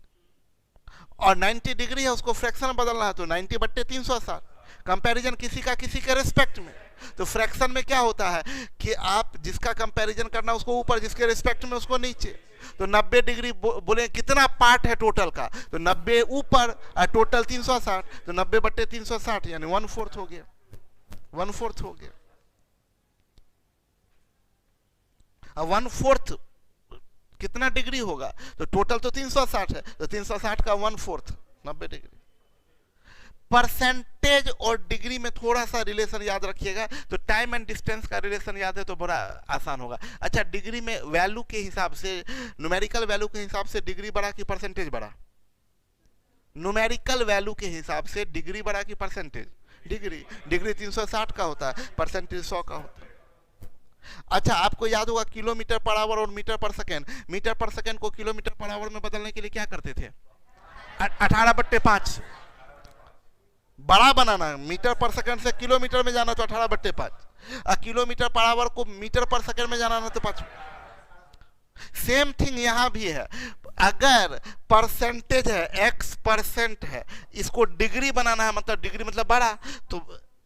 और 90 डिग्री है, उसको फ्रैक्शन में बदलना है तो 90/360। कंपैरिजन किसी का किसी के रिस्पेक्ट में, तो फ्रैक्शन में क्या होता है कि आप जिसका कंपैरिजन करना उसको ऊपर, जिसके रिस्पेक्ट में उसको नीचे। तो 90 डिग्री बोले कितना पार्ट है टोटल का, तो 90 ऊपर और टोटल 360, तो 90/360 यानी 1/4 हो गया, 1/4 हो गया। 1/4 कितना डिग्री होगा, तो टोटल तो 360 है, तो 360 का 1/4 90 डिग्री। परसेंटेज और डिग्री में थोड़ा सा रिलेशन याद रखिएगा, तो टाइम एंड डिस्टेंस का रिलेशन याद है तो बड़ा आसान होगा। अच्छा, डिग्री में वैल्यू के हिसाब से, न्यूमेरिकल वैल्यू के हिसाब से डिग्री बड़ा कि परसेंटेज बड़ा? न्यूमेरिकल वैल्यू के हिसाब से डिग्री बड़ा कि परसेंटेज? डिग्री। डिग्री 360 का होता है, परसेंटेज 100 का होता है। अच्छा, आपको याद होगा किलोमीटर पर आवर और मीटर पर सेकेंड। मीटर पर सेकेंड को किलोमीटर पर आवर में बदलने के लिए क्या करते थे? 18/5 बड़ा बनाना है। मीटर पर सेकंड से किलोमीटर में जाना तो 18/5, और किलोमीटर पर आवर को मीटर पर सेकंड में जाना तो 5। सेम थिंग यहां भी है। अगर परसेंटेज है, x% है, इसको डिग्री बनाना है, मतलब डिग्री मतलब बड़ा, तो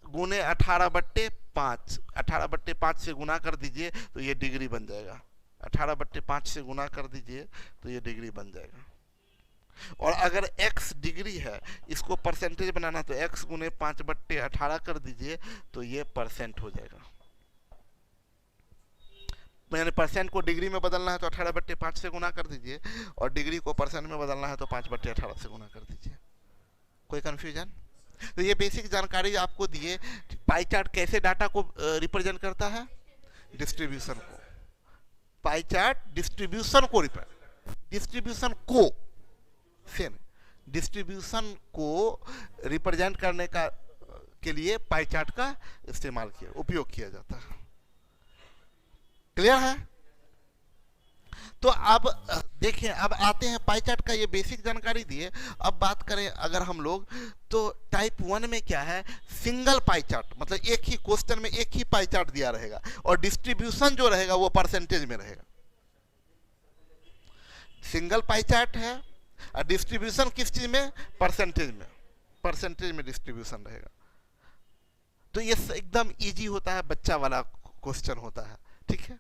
गुने 18/5, 18/5 से गुना कर दीजिए तो ये डिग्री बन जाएगा। 18/5 से गुना कर दीजिए तो ये डिग्री बन जाएगा। और अगर x डिग्री है, इसको परसेंटेज बनाना तो x गुने 5/18 कर दीजिए तो ये परसेंट हो जाएगा। यानी परसेंट को डिग्री में बदलना है तो 18/5 से गुना कर दीजिए, और डिग्री को परसेंट में बदलना है तो 5/18 से गुना कर दीजिए। कोई कंफ्यूजन? तो ये बेसिक जानकारी आपको दिए। पाई चार्ट कैसे डाटा को रिप्रेजेंट करता है? डिस्ट्रीब्यूशन को। पाई चार्ट डिस्ट्रीब्यूशन को डिस्ट्रीब्यूशन को रिप्रेजेंट करने का के लिए पाई चार्ट का उपयोग किया जाता है। क्लियर है? तो अब देखें, अब आते हैं पाई चार्ट का, ये बेसिक जानकारी दिए। अब बात करें अगर हम लोग, तो टाइप 1 में क्या है? सिंगल पाई चार्ट, मतलब एक ही क्वेश्चन में एक ही पाई चार्ट दिया रहेगा, और डिस्ट्रीब्यूशन जो रहेगा वो परसेंटेज में रहेगा। सिंगल पाई चार्ट है, और डिस्ट्रीब्यूशन किस चीज में? परसेंटेज में। परसेंटेज में डिस्ट्रीब्यूशन रहेगा। तो ये एकदम इजी होता है, बच्चा वाला क्वेश्चन होता है, ठीक है।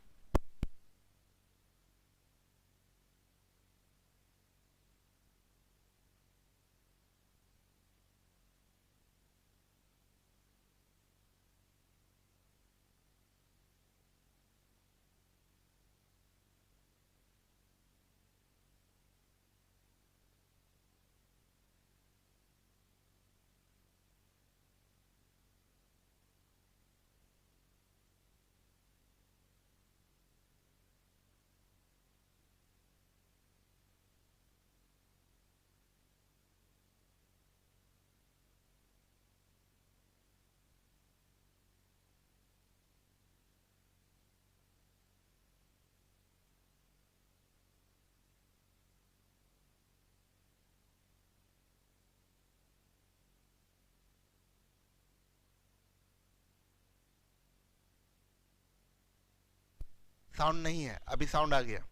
साउंड नहीं है, अभी साउंड आ गया।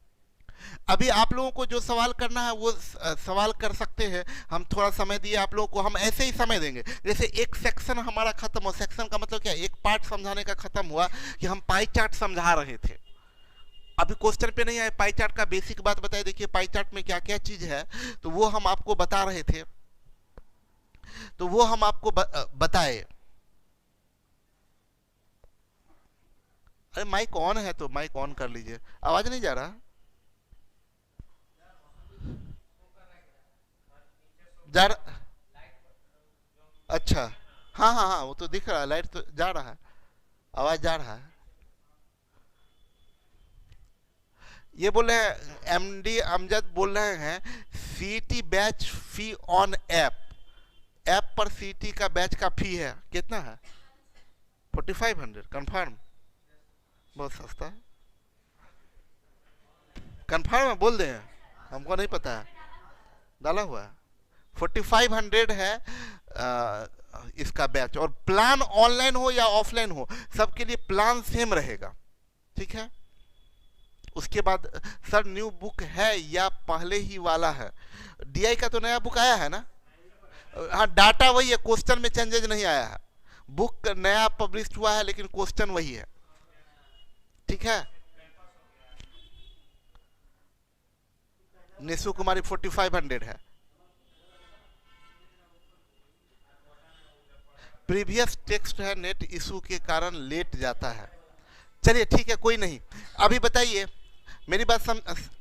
अभी आप लोगों को जो सवाल करना है वो सवाल कर सकते हैं। हम थोड़ा समय दिए आप लोगों को, हम ऐसे ही समय देंगे। जैसे एक सेक्शन हमारा खत्म हो, सेक्शन का मतलब क्या, एक पार्ट समझाने का खत्म हुआ कि हम पाई चार्ट समझा रहे थे। अभी क्वेश्चन पे नहीं आए, पाई चार्ट का बेसिक बात बताए, देखिए पाई चार्ट में क्या क्या चीज है, तो वो हम आपको बता रहे थे, तो वो हम आपको बताए। अरे माइक ऑन है तो माइक ऑन कर लीजिए, आवाज नहीं जा रहा? जा रहा? अच्छा, हाँ हाँ हाँ, वो तो दिख रहा है, लाइट तो जा रहा है, आवाज जा रहा है। ये बोल रहे हैं, एमडी अमजद बोल रहे हैं, सीटी batch fee on app, app पर सीटी का बैच का फी है, कितना है? 4500 कंफर्म? बहुत सस्ता है, कंफर्म है, बोल दें, हमको नहीं पता है, डाला हुआ है। 4500 है इसका बैच, और प्लान ऑनलाइन हो या ऑफलाइन हो, सबके लिए प्लान सेम रहेगा, ठीक है। उसके बाद सर न्यू बुक है या पहले ही वाला है? डीआई का तो नया बुक आया है ना? हाँ, डाटा वही है, क्वेश्चन में चेंजेज नहीं आया है, बुक नया पब्लिश हुआ है लेकिन क्वेश्चन वही है, ठीक है। निशु कुमारी 4500 है। प्रीवियस टेक्स्ट है, नेट इशू के कारण लेट जाता है। चलिए ठीक है, कोई नहीं। अभी बताइए, मेरी बात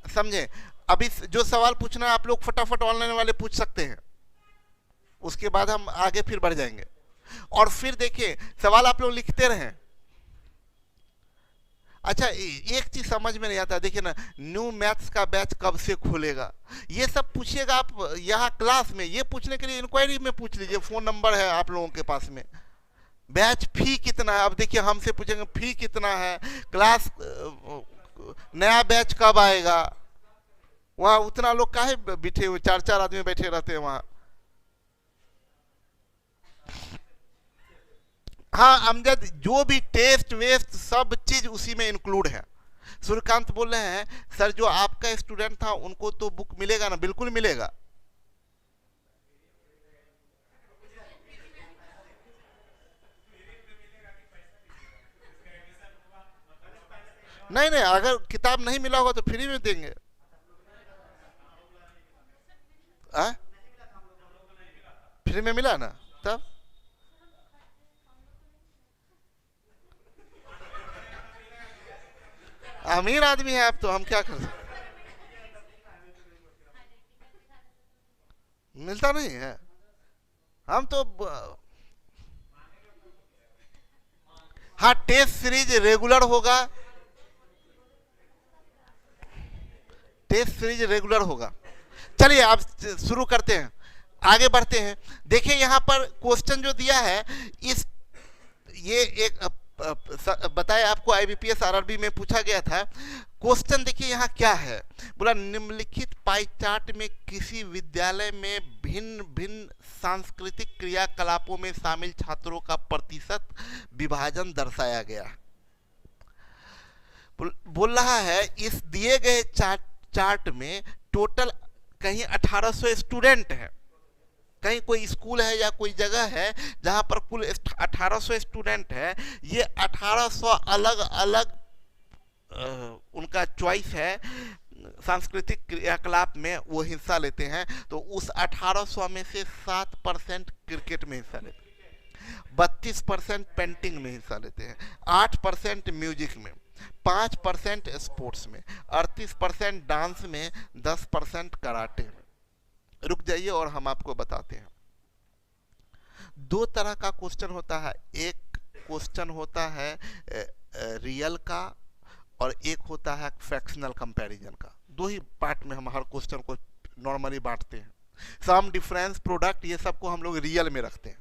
समझे। अभी जो सवाल पूछना है आप लोग फटाफट ऑनलाइन वाले पूछ सकते हैं, उसके बाद हम आगे फिर बढ़ जाएंगे। और फिर देखिए, सवाल आप लोग लिखते रहें। अच्छा, एक चीज समझ में नहीं आता, देखिए ना, न्यू मैथ्स का बैच कब से खुलेगा, ये सब पूछिएगा आप यहाँ क्लास में। ये पूछने के लिए इंक्वायरी में पूछ लीजिए, फोन नंबर है आप लोगों के पास में। बैच फी कितना है, अब देखिए हमसे पूछेंगे फी कितना है, क्लास नया बैच कब आएगा। वहां उतना लोग काहे बैठे हुए, 4-4 आदमी बैठे रहते हैं वहां। हाँ अमजद, जो भी टेस्ट वेस्ट सब चीज उसी में इंक्लूड है। सूर्यकांत बोल रहे हैं, सर जो आपका स्टूडेंट था उनको तो बुक मिलेगा ना? बिल्कुल मिलेगा। नहीं नहीं, अगर किताब नहीं मिला होगा तो फ्री में देंगे। आ? फ्री में मिला ना, तब अमीर आदमी है आप, तो हम क्या कर सकते, मिलता नहीं है। हम तो हाँ, टेस्ट सीरीज रेगुलर होगा, टेस्ट सीरीज रेगुलर होगा। चलिए अब शुरू करते हैं, आगे बढ़ते हैं। देखिए यहाँ पर क्वेश्चन जो दिया है, इस ये एक बताए आपको, आईबीपीएस आरआरबी में पूछा गया था क्वेश्चन। देखिए यहाँ क्या है, बोला निम्नलिखित पाई चार्ट में किसी विद्यालय में भिन्न भिन्न सांस्कृतिक क्रियाकलापों में शामिल छात्रों का प्रतिशत विभाजन दर्शाया गया। बोल रहा है इस दिए गए चार्ट में टोटल कहीं 1800 स्टूडेंट है, कहीं कोई स्कूल है या कोई जगह है जहां पर कुल 1800 स्टूडेंट है। ये 1800 अलग अलग उनका चॉइस है, सांस्कृतिक क्रियाकलाप में वो हिस्सा लेते हैं। तो उस 1800 में से 7% क्रिकेट में हिस्सा लेते हैं, 32% पेंटिंग में हिस्सा लेते हैं, 8% म्यूजिक में, 5% स्पोर्ट्स में, 38% डांस में, 10% कराटे में। रुक जाइए और हम आपको बताते हैं। दो तरह का क्वेश्चन होता है, एक क्वेश्चन होता है रियल का, और एक होता है फ्रैक्शनल कंपैरिजन का। दो ही पार्ट में हम हर क्वेश्चन को नॉर्मली बांटते हैं। सम, डिफरेंस, प्रोडक्ट, ये सब को हम लोग रियल में रखते हैं,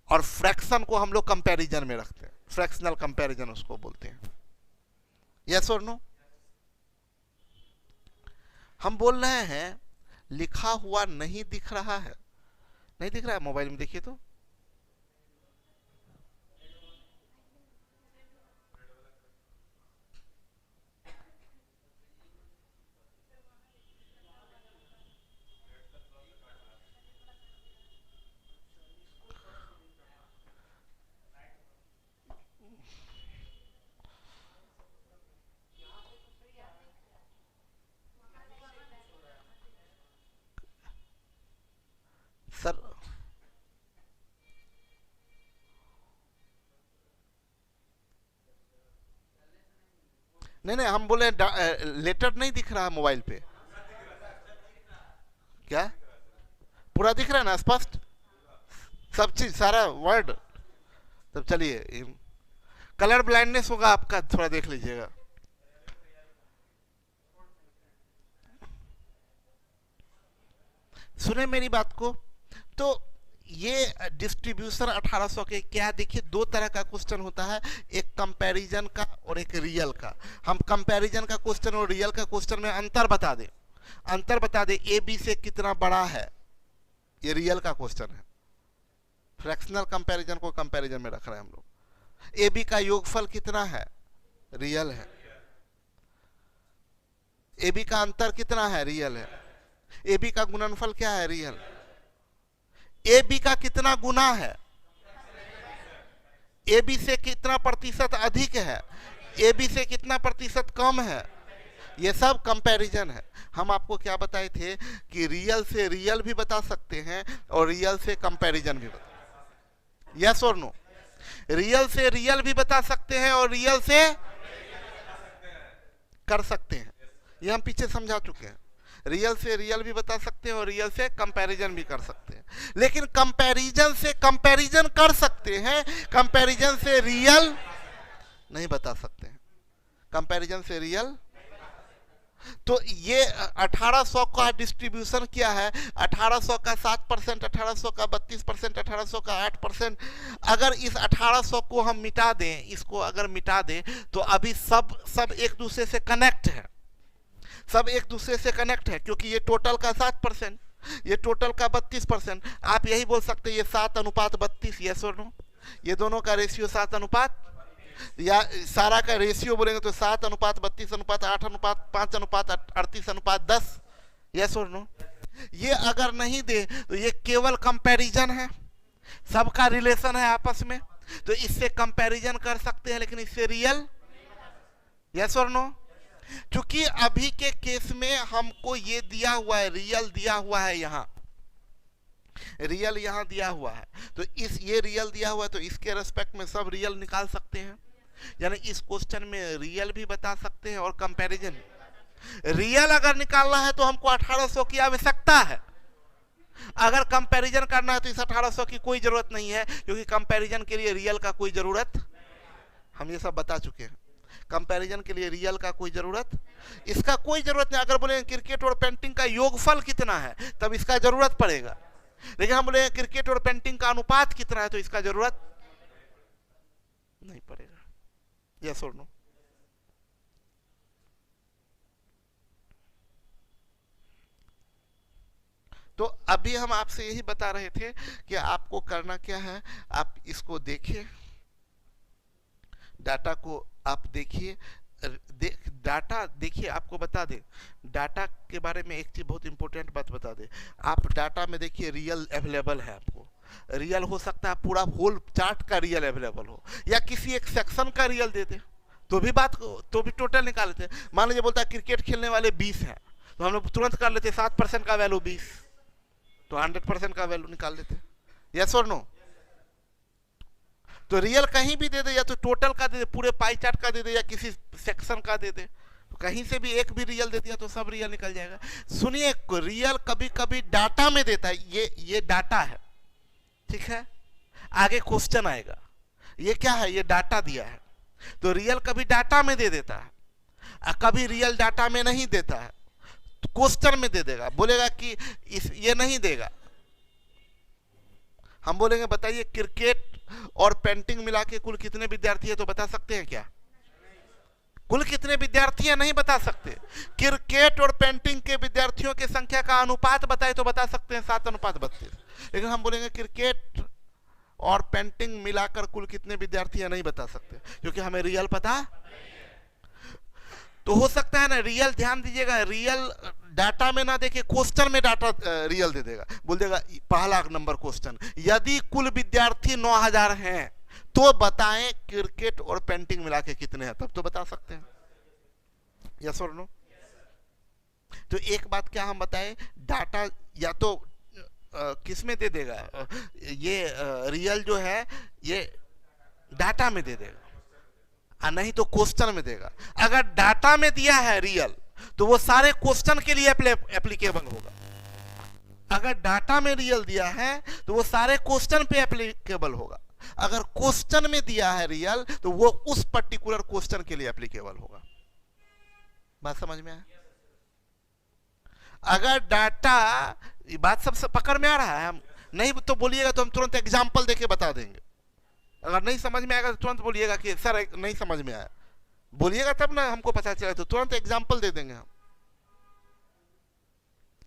और फ्रैक्शन को हम लोग कंपैरिजन में रखते हैं। फ्रैक्शनल कंपैरिजन उसको बोलते हैं। यस और नो? हम बोल रहे हैं लिखा हुआ नहीं दिख रहा है, नहीं दिख रहा है, मोबाइल में देखिए तो। नहीं नहीं, हम बोले लेटर नहीं दिख रहा मोबाइल पे क्या? पूरा दिख रहा है ना, स्पष्ट सब चीज, सारा वर्ड। तब चलिए, कलर ब्लाइंडनेस होगा आपका, थोड़ा देख लीजिएगा। सुने मेरी बात को। तो ये डिस्ट्रीब्यूशन 1800 के क्या, देखिए दो तरह का क्वेश्चन होता है, एक कंपैरिजन का और एक रियल का। हम कंपैरिजन का क्वेश्चन और रियल का क्वेश्चन में अंतर बता दें, अंतर बता दें, ए बी से कितना बड़ा है, ये रियल का क्वेश्चन है। फ्रैक्शनल कंपैरिजन को कंपैरिजन में रख रहे हैं हम लोग। ए बी का योगफल कितना है, रियल है। ए बी का अंतर कितना है, रियल है। ए बी का गुणनफल क्या है, रियल। ए बी का कितना गुना है, ए बी से कितना प्रतिशत अधिक है, ए बी से कितना प्रतिशत कम है, ये सब कंपैरिजन है। हम आपको क्या बताए थे कि रियल से रियल भी बता सकते हैं और रियल से कंपैरिजन भी बता, यस और नो। रियल से रियल भी बता सकते हैं और रियल से कर सकते हैं, ये हम पीछे समझा चुके हैं। रियल से रियल भी बता सकते हैं और रियल से कंपैरिजन भी कर सकते हैं। लेकिन कंपैरिजन से कंपैरिजन कर सकते हैं, कंपैरिजन से रियल नहीं बता सकते हैं, कंपैरिजन से रियल। तो ये 1800 का डिस्ट्रीब्यूशन क्या है, 1800 का 7%, 1800 का 32%, 1800 का 8%। अगर इस 1800 को हम मिटा दें, इसको अगर मिटा दें, तो अभी सब एक दूसरे से कनेक्ट है, सब एक दूसरे से कनेक्ट है, क्योंकि ये टोटल का 7%, ये टोटल का 32%। आप यही बोल सकते हैं ये 7:32, यस और नो। ये दोनों का रेशियो 7:, या सारा का रेशियो बोलेंगे तो 7:32:8:5:10, यस और नो। ये अगर नहीं दे तो ये केवल कंपैरिजन है, सबका रिलेशन है आपस में, तो इससे कंपैरिजन कर सकते हैं, लेकिन इससे रियल, यस और नो। क्योंकि अभी के केस में हमको ये दिया हुआ है, रियल दिया हुआ है, यहाँ रियल यहाँ दिया हुआ है, तो इस ये रियल दिया हुआ है, तो इसके रेस्पेक्ट में सब रियल निकाल सकते हैं। यानी इस क्वेश्चन में रियल भी बता सकते हैं और कंपैरिजन। रियल अगर निकालना है तो हमको 1800 की आवश्यकता है, अगर कंपैरिजन करना है तो इस 1800 की कोई जरूरत नहीं है, क्योंकि कंपैरिजन के लिए रियल का कोई जरूरत, हम ये सब बता चुके हैं। कंपैरिजन के लिए रियल का कोई जरूरत, इसका कोई जरूरत नहीं। अगर बोले क्रिकेट और पेंटिंग का योगफल कितना है, तब इसका जरूरत पड़ेगा। लेकिन हम बोले क्रिकेट और पेंटिंग का अनुपात कितना है, तो इसका जरूरत नहीं पड़ेगा, यस और नो। तो अभी हम आपसे यही बता रहे थे कि आपको करना क्या है, आप इसको देखिए, डाटा को आप देखिए, डाटा देखिए। आपको बता दे, डाटा के बारे में एक चीज बहुत इंपॉर्टेंट बात बता दे, आप डाटा में देखिए रियल अवेलेबल है। आपको रियल हो सकता है पूरा होल चार्ट का रियल अवेलेबल हो, या किसी एक सेक्शन का रियल दे दे, तो भी बात तो भी टोटल निकाल लेते। मान लीजिए बोलता है क्रिकेट खेलने वाले 20 हैं, तो हम लोग तुरंत कर लेते 7% का वैल्यू 20, तो 100% का वैल्यू निकाल लेते, यस और नो। तो रियल कहीं भी दे दे, या तो टोटल का दे दे, पूरे पाई चार्ट का दे दे, या किसी सेक्शन का दे दे, तो कहीं से भी एक भी रियल दे दिया तो सब रियल निकल जाएगा। सुनिए, रियल कभी कभी डाटा में देता है, ये डाटा है, ठीक है, आगे क्वेश्चन आएगा, ये क्या है, ये डाटा दिया है, तो रियल कभी डाटा में दे देता है, कभी रियल डाटा में नहीं देता है, तो क्वेश्चन में दे देगा, बोलेगा कि ये नहीं देगा। हम बोलेंगे बताइए क्रिकेट और पेंटिंग मिला के कुल कितने विद्यार्थी है, तो बता सकते हैं क्या? कुल कितने विद्यार्थी है नहीं बता सकते। क्रिकेट और पेंटिंग के विद्यार्थियों की संख्या का अनुपात बताए तो बता सकते हैं 7:32। लेकिन हम बोलेंगे क्रिकेट और पेंटिंग मिलाकर कुल कितने विद्यार्थी है नहीं बता सकते, क्योंकि हमें रियल पता। तो हो सकता है ना रियल, ध्यान दीजिएगा, रियल डाटा में ना देखे, क्वेश्चन में डाटा रियल दे देगा, बोल देगा पहला नंबर क्वेश्चन, यदि कुल विद्यार्थी 9000 हैं तो बताएं क्रिकेट और पेंटिंग मिला के कितने हैं, तब तो बता सकते हैं, यस और नो। तो एक बात क्या हम बताएं, डाटा या तो किस में दे देगा, ये रियल जो है ये डाटा में दे देगा, नहीं तो क्वेश्चन में देगा। अगर डाटा में दिया है रियल तो वो सारे क्वेश्चन के लिए एप्लीकेबल होगा। अगर डाटा में रियल दिया है तो वो सारे क्वेश्चन पे एप्लीकेबल होगा। अगर क्वेश्चन में दिया है रियल तो वो उस पर्टिकुलर क्वेश्चन के लिए एप्लीकेबल होगा। बात समझ में आया? अगर डाटा, ये बात सब पकड़ में आ रहा है? हम नहीं तो बोलिएगा तो हम तुरंत एग्जांपल देके बता देंगे। अगर नहीं समझ में आएगा तो तुरंत बोलिएगा कि सर नहीं समझ में आया, बोलिएगा तब ना हमको पता चले, तो तुरंत एग्जांपल दे देंगे हम।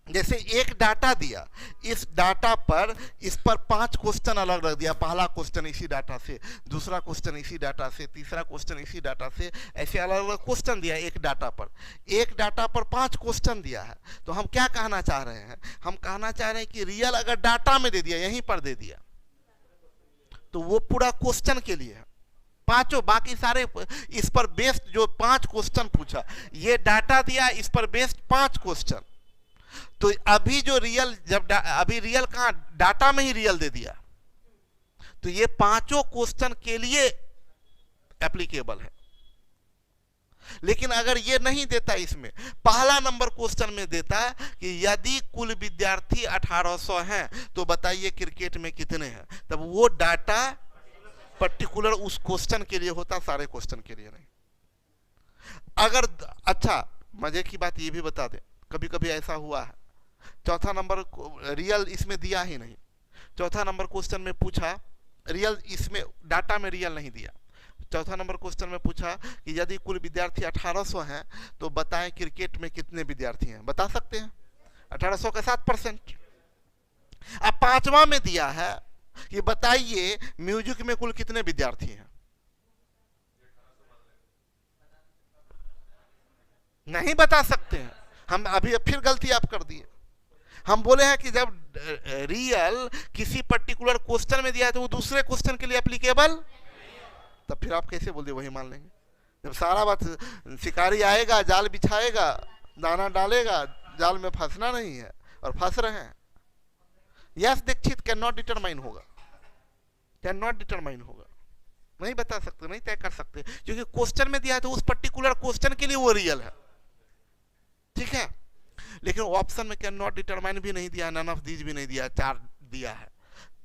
जैसे एक डाटा दिया, इस डाटा पर इस पर 5 क्वेश्चन अलग रख दिया, पहला क्वेश्चन इसी डाटा से, दूसरा क्वेश्चन इसी डाटा से, तीसरा क्वेश्चन इसी डाटा से, ऐसे अलग अलग क्वेश्चन दिया एक डाटा पर। एक डाटा पर 5 क्वेश्चन दिया है, तो हम क्या कहना चाह रहे हैं? हम कहना चाह रहे हैं कि रियल अगर डाटा में दे दिया, यहीं पर दे दिया, तो वो पूरा क्वेश्चन के लिए है, पांचों, बाकी सारे इस पर बेस्ड जो 5 क्वेश्चन पूछा, ये डाटा दिया, इस पर बेस्ड 5 क्वेश्चन। तो अभी जो रियल, जब अभी रियल कहां, डाटा में ही रियल दे दिया, तो ये पांचों क्वेश्चन के लिए एप्लीकेबल है। लेकिन अगर ये नहीं देता, इसमें पहला नंबर क्वेश्चन में देता कि यदि कुल विद्यार्थी 1800 हैं तो बताइए क्रिकेट में कितने हैं, तब वो डाटा पर्टिकुलर उस क्वेश्चन के लिए होता, सारे क्वेश्चन के लिए नहीं। अगर, अच्छा मजे की बात ये भी बता दें, कभी कभी ऐसा हुआ है, चौथा नंबर रियल इसमें दिया ही नहीं, चौथा नंबर क्वेश्चन में पूछा रियल, इसमें डाटा में रियल नहीं दिया, चौथा नंबर क्वेश्चन में पूछा कि यदि कुल विद्यार्थी 1800 हैं तो बताएं क्रिकेट में कितने विद्यार्थी हैं। बता सकते हैं 1800 का 7%। अब पांचवा में दिया है कि बताइए म्यूजिक में कुल कितने विद्यार्थी हैं। नहीं बता सकते हैं हम। अभी फिर गलती आप कर दिए। हम बोले हैं कि जब रियल किसी पर्टिकुलर क्वेश्चन में दिया है तो वो दूसरे क्वेश्चन के लिए एप्लीकेबल, तब फिर आप कैसे बोल दिए वही मान लेंगे? जब सारा बात, शिकारी आएगा, जाल बिछाएगा, दाना डालेगा, जाल में फंसना नहीं है और फंस रहे हैं। Yes Dikshit can not determine होगा, कैन नॉट डिटरमाइन होगा, नहीं बता सकते, नहीं तय कर सकते, क्योंकि क्वेश्चन में दिया है तो उस पर्टिकुलर क्वेश्चन के लिए वो रियल है, ठीक है। लेकिन ऑप्शन में कैन नॉट डिटरमाइन भी नहीं दिया, नन ऑफ दीज भी नहीं दिया, 4 दिया है,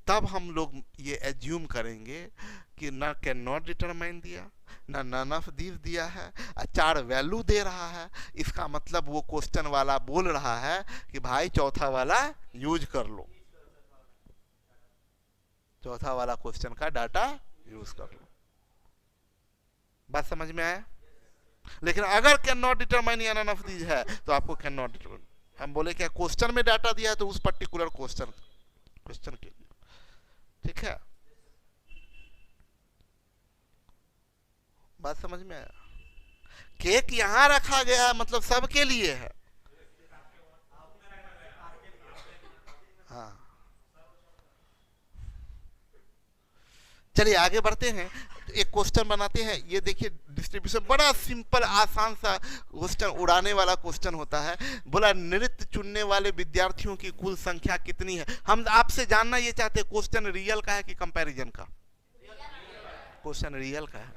तब हम लोग ये एज्यूम करेंगे कि ना कैन नॉट डिटरमाइन दिया, ना नन ऑफ दीज दिया है, 4 वैल्यू दे रहा है। इसका मतलब वो क्वेश्चन वाला बोल रहा है कि भाई चौथा वाला यूज कर लो, चौथा वाला क्वेश्चन का डाटा यूज कर लो। बात समझ में आया? लेकिन अगर कैन नॉट डिटरमाइन या नन ऑफ दीज है तो आपको कैन नॉट डिटरमाइन, हम बोले क्या क्वेश्चन में डाटा दिया है तो उस पर्टिकुलर क्वेश्चन के लिए, ठीक है। बात समझ में आया? केक यहां रखा गया मतलब सबके लिए है। हाँ, चलिए आगे बढ़ते हैं। एक क्वेश्चन बनाते हैं। ये देखिए डिस्ट्रीब्यूशन बड़ा सिंपल आसान सा क्वेश्चन, उड़ाने वाला क्वेश्चन होता है। बोला नृत्य चुनने वाले विद्यार्थियों की कुल संख्या कितनी है। हम आपसे जानना ये चाहते हैं क्वेश्चन रियल का है कि कंपैरिजन का? क्वेश्चन रियल का है।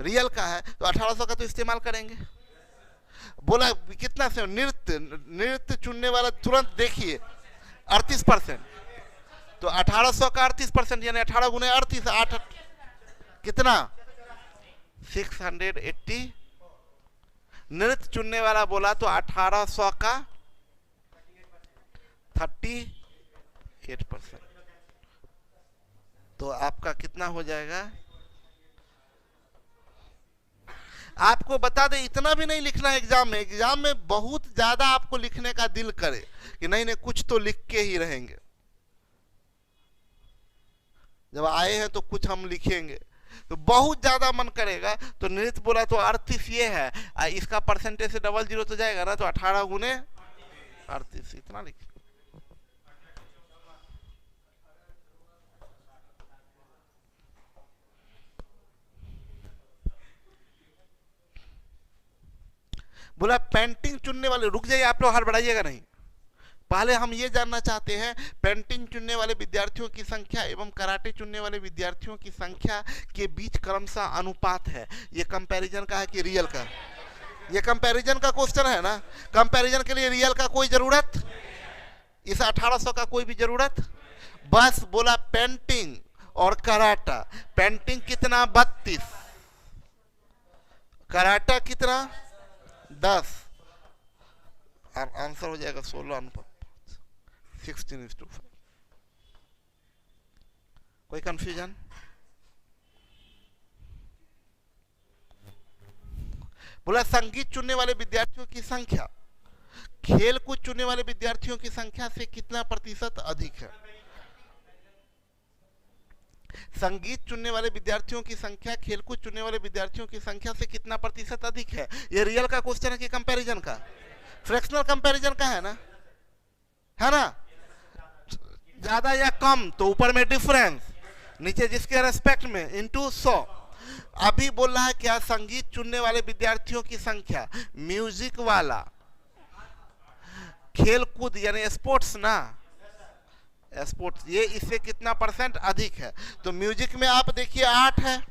रियल का है तो 1800 का तो इस्तेमाल करेंगे। बोला कितना से नृत्य चुनने वाला, तुरंत देखिए 38%, तो 1800 का 38% यानी 18 गुने 38, 8 कितना 680। नृत्य चुनने वाला बोला तो 1800 का 38%, तो आपका कितना हो जाएगा? आपको बता दें इतना भी नहीं लिखना है एग्जाम में। एग्जाम में बहुत ज्यादा आपको लिखने का दिल करे कि नहीं नहीं कुछ तो लिख के ही रहेंगे। जब आए हैं तो कुछ हम लिखेंगे, तो बहुत ज्यादा मन करेगा। तो नृत्य बोला तो 38 ये है, इसका परसेंटेज से 00 तो जाएगा ना, तो 18 गुने 38 इतना लिखिए। बोला पेंटिंग चुनने वाले, रुक जाइए आप लोग, हड़बड़ाइएगा नहीं। पहले हम ये जानना चाहते हैं पेंटिंग चुनने वाले विद्यार्थियों की संख्या एवं कराटे चुनने वाले विद्यार्थियों की संख्या के बीच क्रमशः अनुपात है। ये कंपैरिजन का है कि रियल का? ये कंपैरिजन का क्वेश्चन है ना। कंपैरिजन के लिए रियल का कोई जरूरत, इस 1800 का कोई भी जरूरत, बस बोला पेंटिंग और कराटा। पेंटिंग कितना? 32, कराटा कितना? 10। आंसर हो जाएगा 16:5। कोई कंफ्यूजन? बोला संगीत चुनने वाले विद्यार्थियों की संख्या खेल कूद चुनने वाले विद्यार्थियों की संख्या से कितना प्रतिशत अधिक है? संगीत चुनने वाले विद्यार्थियों की संख्या खेलकूद चुनने वाले विद्यार्थियों की संख्या से कितना प्रतिशत अधिक है? ये रियल का क्वेश्चन है कि कंपैरिजन का? फ्रैक्शनल कंपैरिजन का है ना, है ना? ज्यादा या कम तो ऊपर में डिफरेंस, नीचे जिसके रेस्पेक्ट में इनटू 100। अभी बोल रहा है क्या? संगीत चुनने वाले विद्यार्थियों की संख्या, म्यूजिक वाला, खेल कूद यानी स्पोर्ट्स ना, स्पोर्ट्स, ये इससे कितना परसेंट अधिक है? तो म्यूजिक में आप देखिए 8 है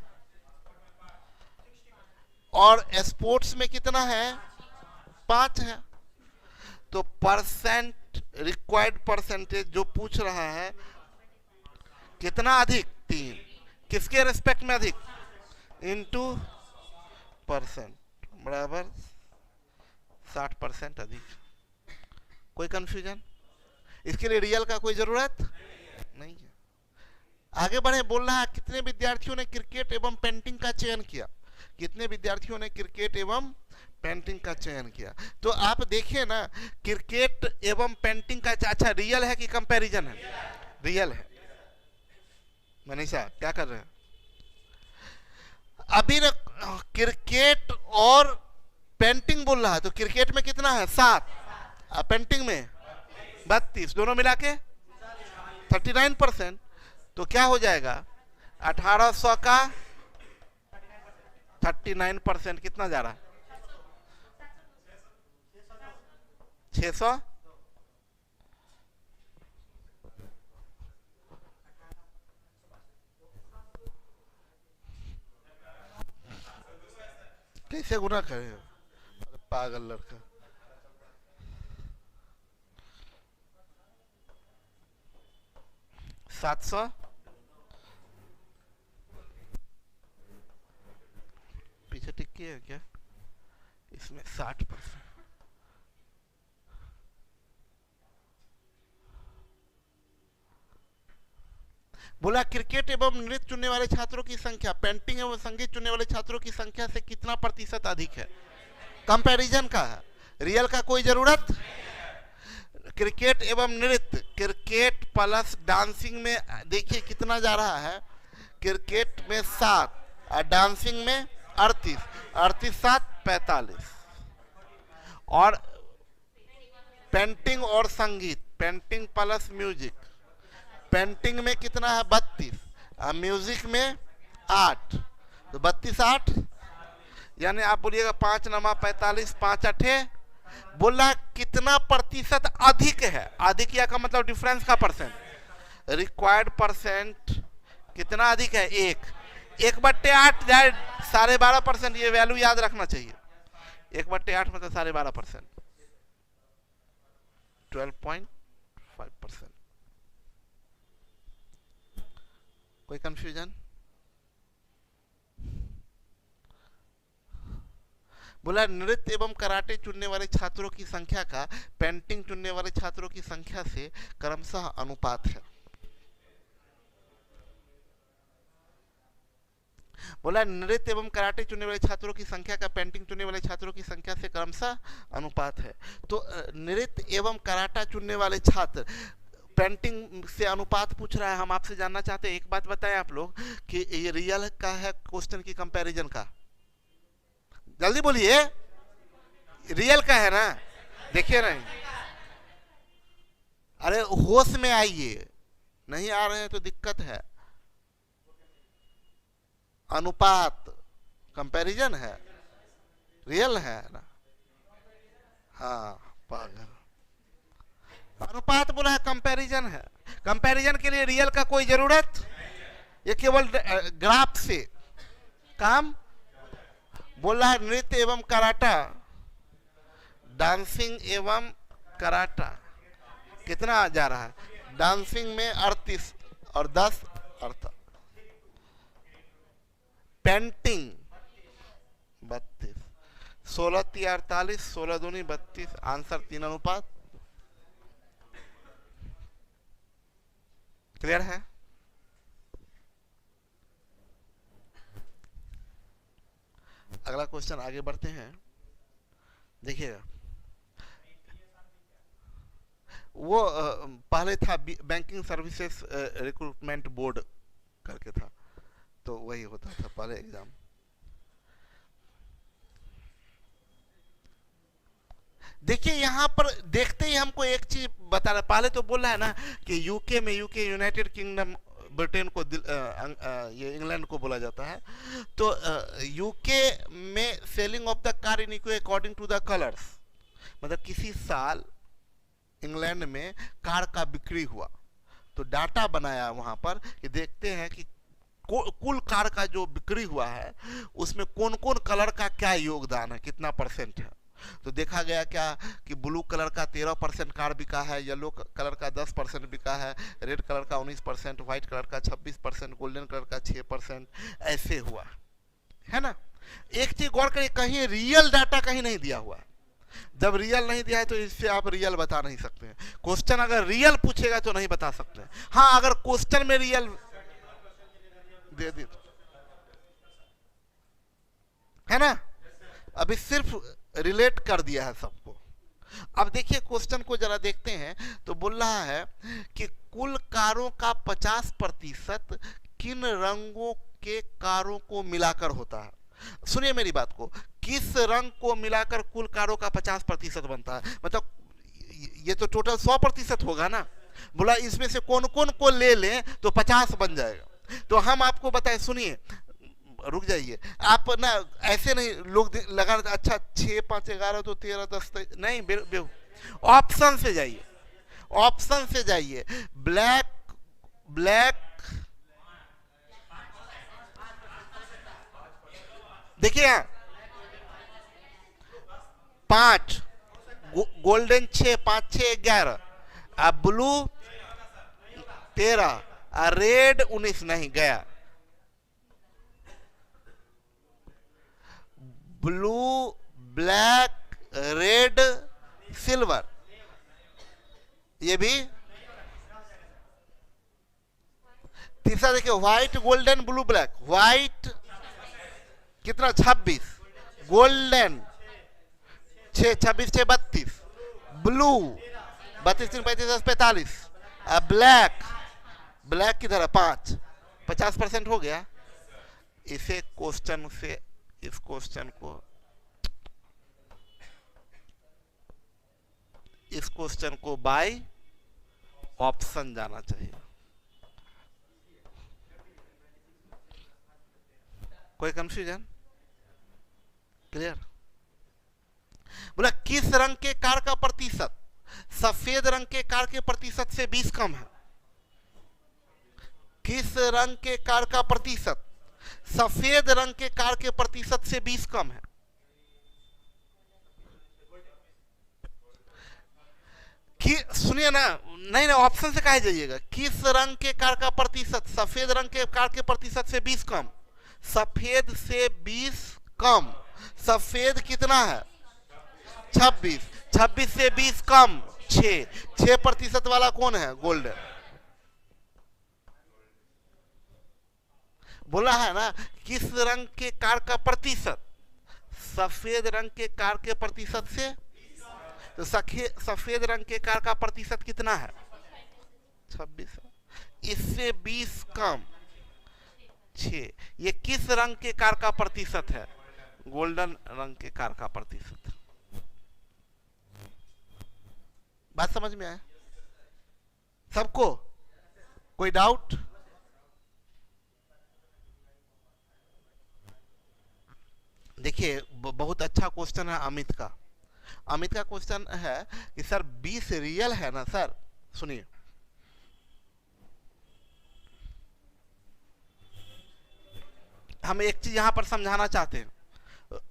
और स्पोर्ट्स में कितना है? 5 है। तो परसेंट, रिक्वायर्ड परसेंटेज जो पूछ रहा है कितना अधिक? 3। किसके रेस्पेक्ट में अधिक? इनटू परसेंट बराबर 60% अधिक। कोई कंफ्यूजन? इसके लिए रियल का कोई जरूरत नहीं है। आगे बढ़े, बोल रहा है कितने विद्यार्थियों ने क्रिकेट एवं पेंटिंग का चयन किया? कितने विद्यार्थियों ने क्रिकेट एवं पेंटिंग का चयन किया? तो आप देखिए ना, क्रिकेट एवं पेंटिंग का, अच्छा रियल है कि कंपैरिजन है? रियल है। मनीषा क्या कर रहे हैं? अभी ना क्रिकेट और पेंटिंग बोल रहा है, तो क्रिकेट में कितना है? 7, पेंटिंग में 32, दोनों मिला के 39%। तो क्या हो जाएगा? 1800 का 39% कितना जा रहा है? 600। कैसे गुना करे? पागल लड़का। 700 पीछे टिक्की है क्या? इसमें 60%। बोला क्रिकेट एवं नृत्य चुनने वाले छात्रों की संख्या पेंटिंग एवं संगीत चुनने वाले छात्रों की संख्या से कितना प्रतिशत अधिक है? कंपैरिजन का है, रियल का कोई जरूरत? क्रिकेट एवं नृत्य, क्रिकेट प्लस डांसिंग में देखिए कितना जा रहा है? क्रिकेट में 7 और डांसिंग में 38, 38 7 45। और पेंटिंग और संगीत, पेंटिंग प्लस म्यूजिक, पेंटिंग में कितना है? 32 और म्यूजिक में 8, तो 32 8, यानी आप बोलिएगा 5 9 45, 5 8। बोला कितना प्रतिशत अधिक है? अधिक या का मतलब डिफरेंस का परसेंट। रिक्वायर्ड परसेंट कितना अधिक है? 1/8 जाए 12.5%। ये वैल्यू याद रखना चाहिए। 1/8 मतलब 12.5%, 12.5%। कोई कंफ्यूजन? बोला नृत्य एवं कराटे चुनने वाले छात्रों की संख्या का पेंटिंग चुनने वाले छात्रों की संख्या से क्रमशः अनुपात है। बोला नृत्य एवं कराटे चुनने वाले छात्रों की संख्या का पेंटिंग चुनने वाले छात्रों की संख्या से क्रमशः अनुपात है। तो नृत्य एवं कराटा चुनने वाले छात्र पेंटिंग से अनुपात पूछ रहा है। हम आपसे जानना चाहते हैं, एक बात बताएं आप लोग कि ये रियल का है क्वेश्चन की कंपैरिजन का? जल्दी बोलिए, रियल का है ना? देखिए नहीं, अरे होश में आइए, नहीं आ रहे हैं तो दिक्कत है। अनुपात कंपैरिजन है, रियल है ना? हाँ पागल, अनुपात बोला है, कंपैरिजन है। कंपैरिजन के लिए रियल का कोई जरूरत, ये केवल ग्राफ से काम। बोला है नृत्य एवं कराटा, डांसिंग एवं कराटा कितना जा रहा है? डांसिंग में 38 और 10 38। पेंटिंग 32, 16 × 48, 16 दूनी 32, आंसर 3 अनुपात। क्लियर है? अगला क्वेश्चन आगे बढ़ते हैं, देखिएगा। वो पहले था बैंकिंग सर्विसेज रिक्रूटमेंट बोर्ड करके था, तो वही होता था पहले एग्जाम। देखिए यहां पर देखते ही हमको एक चीज बता रहा, पहले तो बोल रहा है ना कि यूके में, यूके यूनाइटेड किंगडम, ब्रिटेन को ये इंग्लैंड को बोला जाता है। तो यूके में selling of the car in इक्वे अकॉर्डिंग टू द कलर्स, मतलब किसी साल इंग्लैंड में कार का बिक्री हुआ, तो डाटा बनाया वहां पर कि देखते हैं कि कुल कार का जो बिक्री हुआ है उसमें कौन कौन कलर का क्या योगदान है, कितना परसेंट है। तो देखा गया क्या कि ब्लू कलर का 13% कार बिका है, येलो कलर का 10% बिका है, रेड कलर का 19%, व्हाइट कलर का 26%, गोल्डन कलर का 6%, ऐसे हुआ है ना। एक चीज गौर करिए, कहीं रियल डाटा कहीं नहीं दिया हुआ है। जब रियल नहीं दिया है तो इससे आप रियल बता नहीं सकते हैं। क्वेश्चन अगर रियल पूछेगा तो नहीं बता सकते। हाँ, अगर क्वेश्चन में रियल दे दी है ना, अभी सिर्फ रिलेट कर दिया है सबको। अब देखिए क्वेश्चन को जरा देखते हैं, तो बोल रहा है कि कुल कारों का 50% किन रंगों के कारों को मिलाकर होता है। सुनिए मेरी बात को, किस रंग को मिलाकर कुल कारों का 50% बनता है, मतलब ये तो टोटल 100% होगा ना। बोला इसमें से कौन कौन को ले लें तो 50 बन जाएगा। तो हम आपको बताएं, सुनिए, रुक जाइए आप ना, ऐसे नहीं लोग लगा, अच्छा 6 5 11 तो 13 10 नहीं, ऑप्शन से जाइए, ऑप्शन से जाइए। ब्लैक, ब्लैक, देखिए यहाँ 5, गोल्डन 6, 5 6 11, अब ब्लू 13, रेड 19, नहीं गया। ब्लू, ब्लैक, रेड, सिल्वर, ये भी। तीसरा देखिए, white, golden, blue, black. White कितना 26, गोल्डन 6, 26 6 32, ब्लू 32 3 35 45, ब्लैक, ब्लैक किधर है 5, 50% हो गया। इसे क्वेश्चन से, इस क्वेश्चन को, इस क्वेश्चन को बाय ऑप्शन जाना चाहिए। कोई कंफ्यूजन? क्लियर? बोला किस रंग के कार का प्रतिशत सफेद रंग के कार के प्रतिशत से 20 कम है। किस रंग के कार का प्रतिशत सफेद रंग के कार के प्रतिशत से 20 कम है। कि सुनिए ना, नहीं ना, ऑप्शन से कहे जाइएगा। किस रंग के कार का प्रतिशत सफेद रंग के कार के प्रतिशत से 20 कम। सफेद से 20 कम, सफेद कितना है 26, 26 से 20 कम 6, 6% वाला कौन है गोल्डन। बोला है ना किस रंग के कार का प्रतिशत सफेद रंग के कार के प्रतिशत से, तो सफेद रंग के कार का प्रतिशत कितना है 26, इससे 20 कम 6। ये किस रंग के कार का प्रतिशत है, गोल्डन रंग के कार का प्रतिशत। बात समझ में आया सबको? कोई डाउट? देखिए बहुत अच्छा क्वेश्चन है अमित का, अमित का क्वेश्चन है कि सर 20 रियल है ना सर? सुनिए, हम एक चीज यहां पर समझाना चाहते हैं,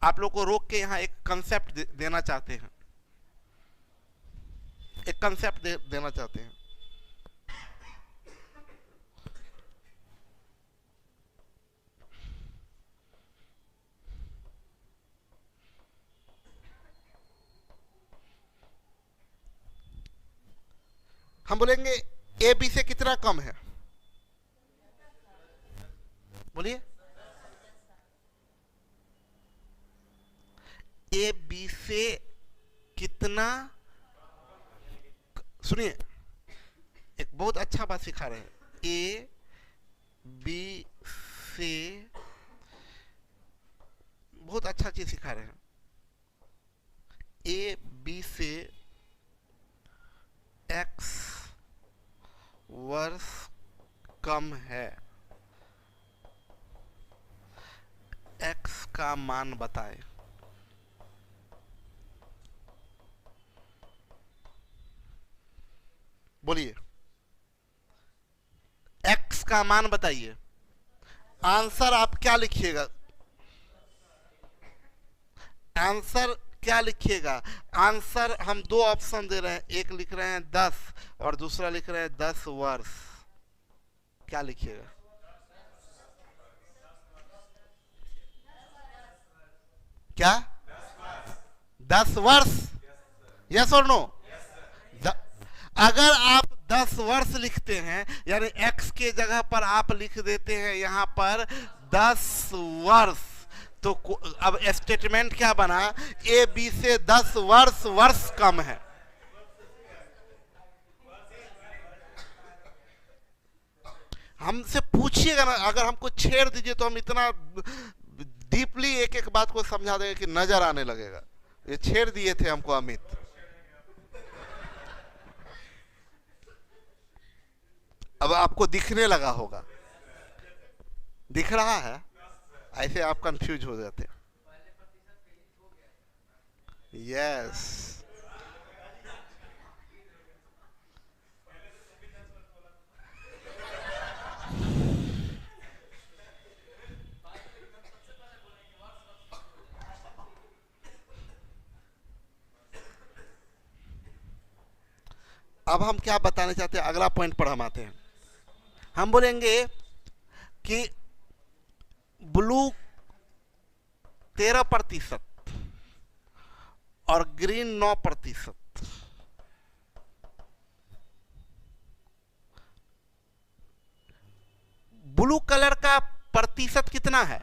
आप लोग को रोक के यहां एक कंसेप्ट देना चाहते हैं, एक कंसेप्ट देना चाहते हैं। हम बोलेंगे ए बी से कितना कम है? बोलिए। ए बी से कितना, सुनिए एक बहुत अच्छा बात सिखा रहे हैं, ए बी से बहुत अच्छा चीज सिखा रहे हैं, ए बी से एक्स वर्ष कम है, एक्स का मान बताए। बोलिए, एक्स का मान बताइए। आंसर आप क्या लिखिएगा? आंसर क्या लिखिएगा? आंसर हम दो ऑप्शन दे रहे हैं, एक लिख रहे हैं 10 और दूसरा लिख रहे हैं 10 वर्ष। क्या लिखिएगा? क्या? 10 वर्ष? यस और नो? अगर आप 10 वर्ष लिखते हैं, यानी x के जगह पर आप लिख देते हैं यहां पर 10 वर्ष, तो अब स्टेटमेंट क्या बना? ए बी से 10 वर्ष कम है। हमसे पूछिएगा ना, अगर हमको छेड़ दीजिए तो हम इतना डीपली एक एक बात को समझा देंगे कि नजर आने लगेगा। ये छेड़ दिए थे हमको अमित। अब आपको दिखने लगा होगा, दिख रहा है, ऐसे आप कंफ्यूज हो जाते। यस, अब हम क्या बताना चाहते हैं, अगला पॉइंट पर हम आते हैं। हम बोलेंगे कि ब्लू 13% और ग्रीन 9%। ब्लू कलर का प्रतिशत कितना है?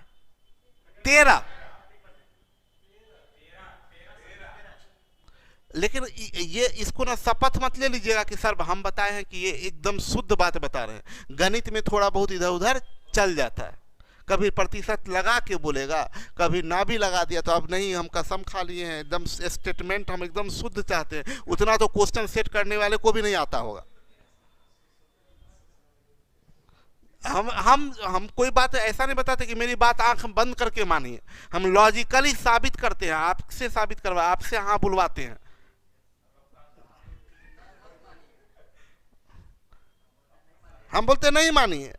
13। लेकिन ये इसको ना शपथ मत ले लीजिएगा कि सर हम बताए हैं कि ये एकदम शुद्ध बात बता रहे हैं। गणित में थोड़ा बहुत इधर उधर चल जाता है, कभी प्रतिशत लगा के बोलेगा, कभी ना भी लगा दिया तो अब नहीं, हम कसम खा लिए हैं, एकदम स्टेटमेंट हम एकदम शुद्ध चाहते हैं। उतना तो क्वेश्चन सेट करने वाले को भी नहीं आता होगा। हम कोई बात ऐसा नहीं बताते कि मेरी बात आंख बंद करके मानिए, हम लॉजिकली साबित करते हैं, आपसे साबित करवा, आपसे हाँ बुलवाते हैं। हम बोलते नहीं मानिए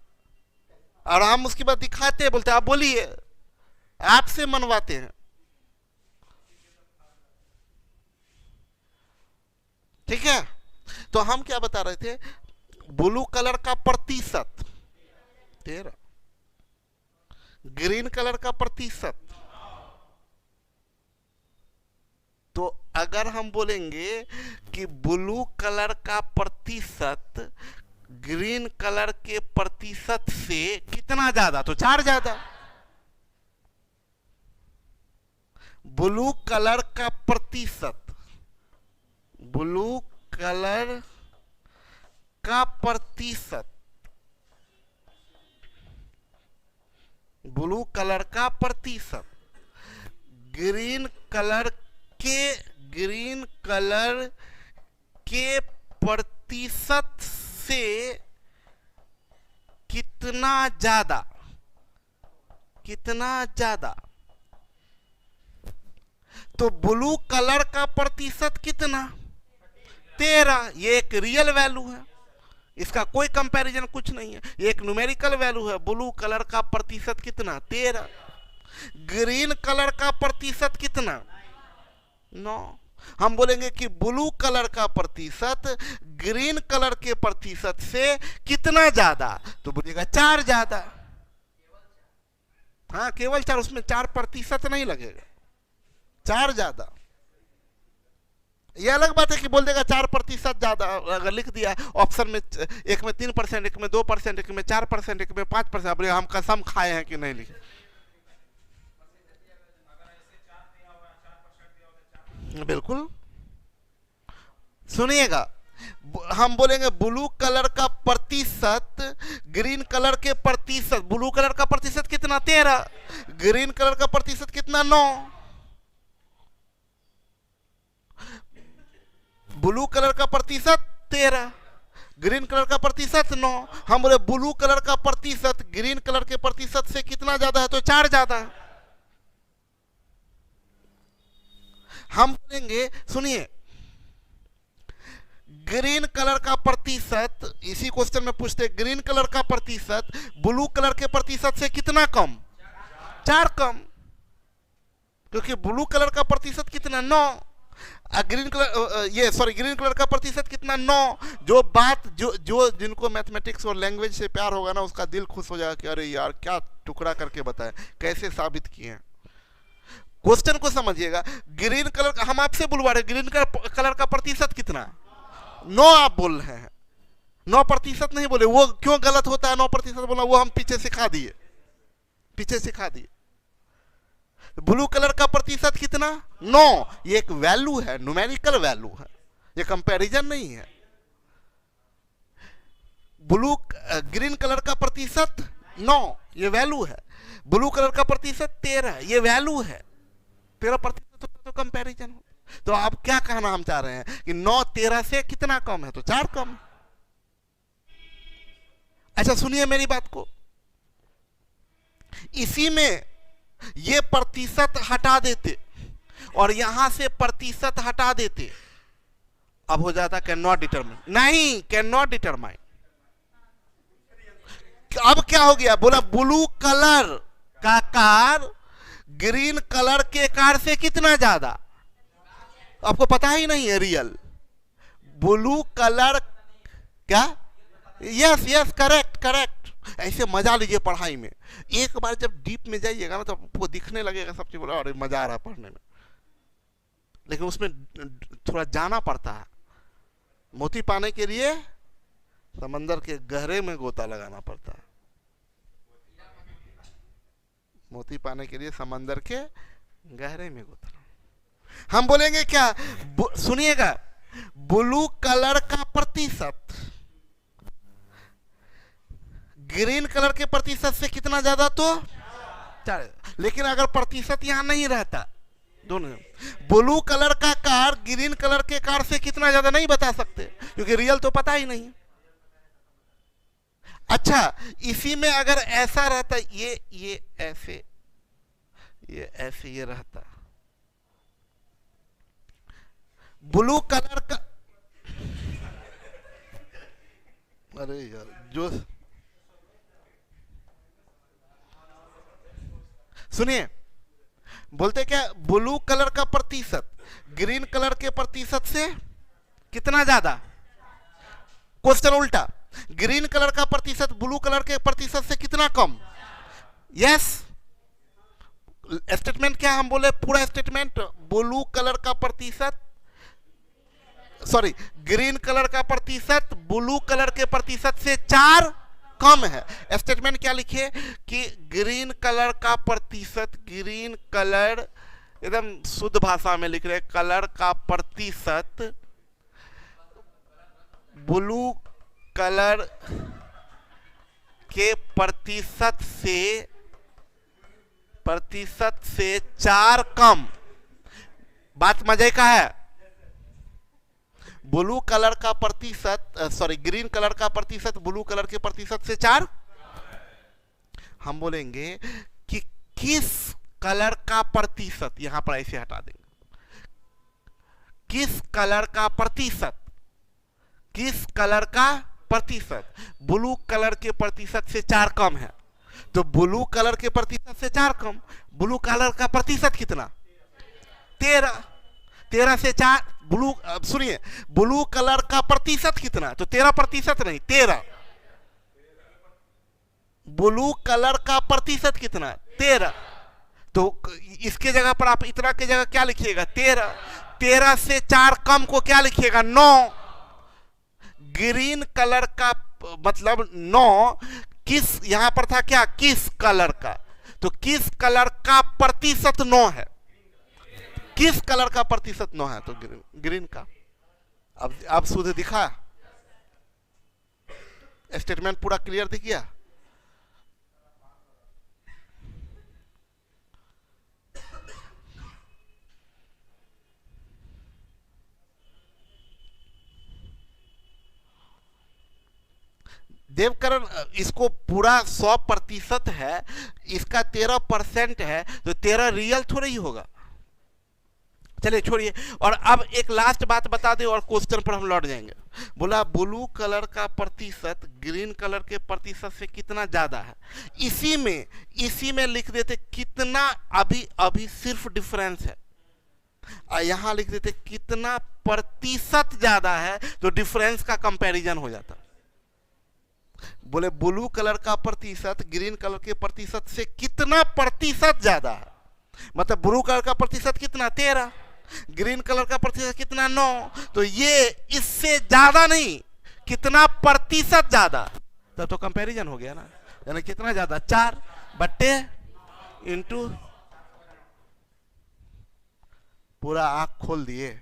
और हम उसके बाद दिखाते हैं, बोलते आप बोलिए, आपसे मनवाते हैं। ठीक है, तो हम क्या बता रहे थे? ब्लू कलर का प्रतिशत 13, ग्रीन कलर का प्रतिशत। तो अगर हम बोलेंगे कि ब्लू कलर का प्रतिशत ग्रीन कलर के प्रतिशत से कितना ज्यादा, तो 4 ज्यादा। ब्लू कलर का प्रतिशत, ब्लू कलर का प्रतिशत, ब्लू कलर का प्रतिशत ग्रीन कलर के प्रतिशत से कितना ज्यादा, कितना ज्यादा। तो ब्लू कलर का प्रतिशत कितना? 13। ये एक रियल वैल्यू है, इसका कोई कंपैरिजन कुछ नहीं है, ये एक न्यूमेरिकल वैल्यू है। ब्लू कलर का प्रतिशत कितना? 13। ग्रीन कलर का प्रतिशत कितना? 9। हम बोलेंगे कि ब्लू कलर का प्रतिशत ग्रीन कलर के प्रतिशत से कितना ज्यादा? तो बोलिएगा 4 ज्यादा। हाँ, केवल 4, उसमें 4% नहीं लगेगा, 4 ज्यादा। यह अलग बात है कि बोल देगा 4% ज्यादा, अगर लिख दिया ऑप्शन में, एक में 3%, एक में 2%, एक में 4%, एक में 5%, बोले हम कसम खाए हैं कि नहीं लिखे। बिल्कुल सुनिएगा, हम बोलेंगे ब्लू कलर का प्रतिशत ग्रीन कलर के प्रतिशत, ब्लू कलर का प्रतिशत कितना? 13। ग्रीन कलर का प्रतिशत कितना? 9। ब्लू कलर का प्रतिशत 13, ग्रीन कलर का प्रतिशत 9। हम बोले ब्लू कलर का प्रतिशत ग्रीन कलर के प्रतिशत से कितना ज्यादा है? तो 4 ज्यादा है। हम बोलेंगे, सुनिए, ग्रीन कलर का प्रतिशत, इसी क्वेश्चन में पूछते, ग्रीन कलर का प्रतिशत ब्लू कलर के प्रतिशत से कितना कम? 4 कम, क्योंकि ब्लू कलर का प्रतिशत कितना? 9। ग्रीन कलर का प्रतिशत कितना? 9। जो बात जो जिनको मैथमेटिक्स और लैंग्वेज से प्यार होगा ना, उसका दिल खुश हो जाएगा कि अरे यार क्या टुकड़ा करके बताए, कैसे साबित किए हैं। क्वेश्चन को समझिएगा, ग्रीन कलर का, हम आपसे बुलवा रहे, ग्रीन कलर का प्रतिशत कितना? 9 आप बोल रहे हैं, 9% नहीं बोले। वो क्यों गलत होता है 9% बोला? वो हम पीछे सिखा दिए। ब्लू कलर का प्रतिशत कितना? 9। ये एक वैल्यू है, न्यूमेरिकल वैल्यू है, ये कंपैरिजन नहीं है। ग्रीन कलर का प्रतिशत 9, ये वैल्यू है। ब्लू कलर का प्रतिशत 13, ये वैल्यू है। 13% तो कंपैरिजन हो। तो आप क्या कहना हम चाह रहे हैं कि 9 13 से कितना कम है? तो 4 कम। अच्छा सुनिए मेरी बात को, इसी में ये प्रतिशत हटा देते और यहां से प्रतिशत हटा देते, अब हो जाता कैन नॉट डिटरमाइन। नहीं, कैन नॉट डिटरमाइन। अब क्या हो गया? बोला ब्लू कलर का कार ग्रीन कलर के कार से कितना ज्यादा? आपको पता ही नहीं है रियल। ब्लू कलर क्या? Yes correct. ऐसे मजा लीजिए पढ़ाई में। एक बार जब डीप में जाइएगा ना, तो आपको दिखने लगेगा सब चीज, बोला अरे मजा आ रहा है पढ़ने में, लेकिन उसमें थोड़ा जाना पड़ता है। मोती पाने के लिए समंदर के गहरे में गोता लगाना पड़ता है। मोती पाने के लिए समंदर के गहरे में गोता। हम बोलेंगे क्या? सुनिएगा, ब्लू कलर का प्रतिशत ग्रीन कलर के प्रतिशत से कितना ज्यादा? तो 4। लेकिन अगर प्रतिशत यहां नहीं रहता, दोनों, ब्लू कलर का कार ग्रीन कलर के कार से कितना ज्यादा नहीं बता सकते, क्योंकि रियल तो पता ही नहीं। अच्छा, इसी में अगर ऐसा रहता, ये ऐसे ये रहता, ब्लू कलर का, अरे यार जो सुनिए, बोलते क्या? ब्लू कलर का प्रतिशत ग्रीन कलर के प्रतिशत से कितना ज्यादा? क्वेश्चन उल्टा, ग्रीन कलर का प्रतिशत ब्लू कलर के प्रतिशत से कितना कम? यस। स्टेटमेंट क्या हम बोले? पूरा स्टेटमेंट, ब्लू कलर का प्रतिशत, सॉरी, ग्रीन कलर का प्रतिशत ब्लू कलर के प्रतिशत से 4 कम है। स्टेटमेंट क्या लिखे कि ग्रीन कलर का प्रतिशत, ग्रीन कलर एकदम शुद्ध भाषा में लिख रहे, कलर का प्रतिशत ब्लू कलर के प्रतिशत से 4 कम। बात मजे का है। ब्लू कलर का प्रतिशत, सॉरी, ग्रीन कलर का प्रतिशत ब्लू कलर के प्रतिशत से 4। हम बोलेंगे कि किस कलर का प्रतिशत, यहां पर ऐसे हटा देंगे, किस कलर का प्रतिशत, किस कलर का प्रतिशत ब्लू कलर के प्रतिशत से 4 कम है। तो ब्लू कलर के प्रतिशत से 4 कम, ब्लू कलर का प्रतिशत कितना? 13। 13 से 4 ब्लू, सुनिए, ब्लू कलर का प्रतिशत कितना? तो 13% नहीं, 13। ब्लू कलर का प्रतिशत कितना? 13। तो इसके जगह पर आप इतना के जगह क्या लिखिएगा? 13। 13 से 4 कम को क्या लिखिएगा? 9। ग्रीन कलर का मतलब 9, किस यहां पर था क्या? किस कलर का, तो किस कलर का प्रतिशत 9 है? किस कलर का प्रतिशत 9 है? तो ग्रीन का। अब शुद्ध दिखा, स्टेटमेंट पूरा क्लियर दिख गया। देवकरण इसको पूरा 100% है, इसका 13% है, तो 13 रियल थोड़ा ही होगा। चलिए छोड़िए, और अब एक लास्ट बात बता दे और क्वेश्चन पर हम लौट जाएंगे। बोला ब्लू कलर का प्रतिशत ग्रीन कलर के प्रतिशत से कितना ज्यादा है। इसी में लिख देते कितना, अभी सिर्फ डिफरेंस है, यहां लिख देते कितना प्रतिशत ज्यादा है, तो डिफरेंस का कंपैरिजन हो जाता। बोले ब्लू कलर का प्रतिशत ग्रीन कलर के प्रतिशत से कितना प्रतिशत ज्यादा है, मतलब ब्लू कलर का प्रतिशत कितना? 13। ग्रीन कलर का प्रतिशत कितना? 9। तो ये इससे ज्यादा नहीं, कितना प्रतिशत ज्यादा, तब तो कंपैरिजन हो गया ना। यानी कितना ज्यादा? 4 बट्टे इंटू, पूरा आंख खोल दिए।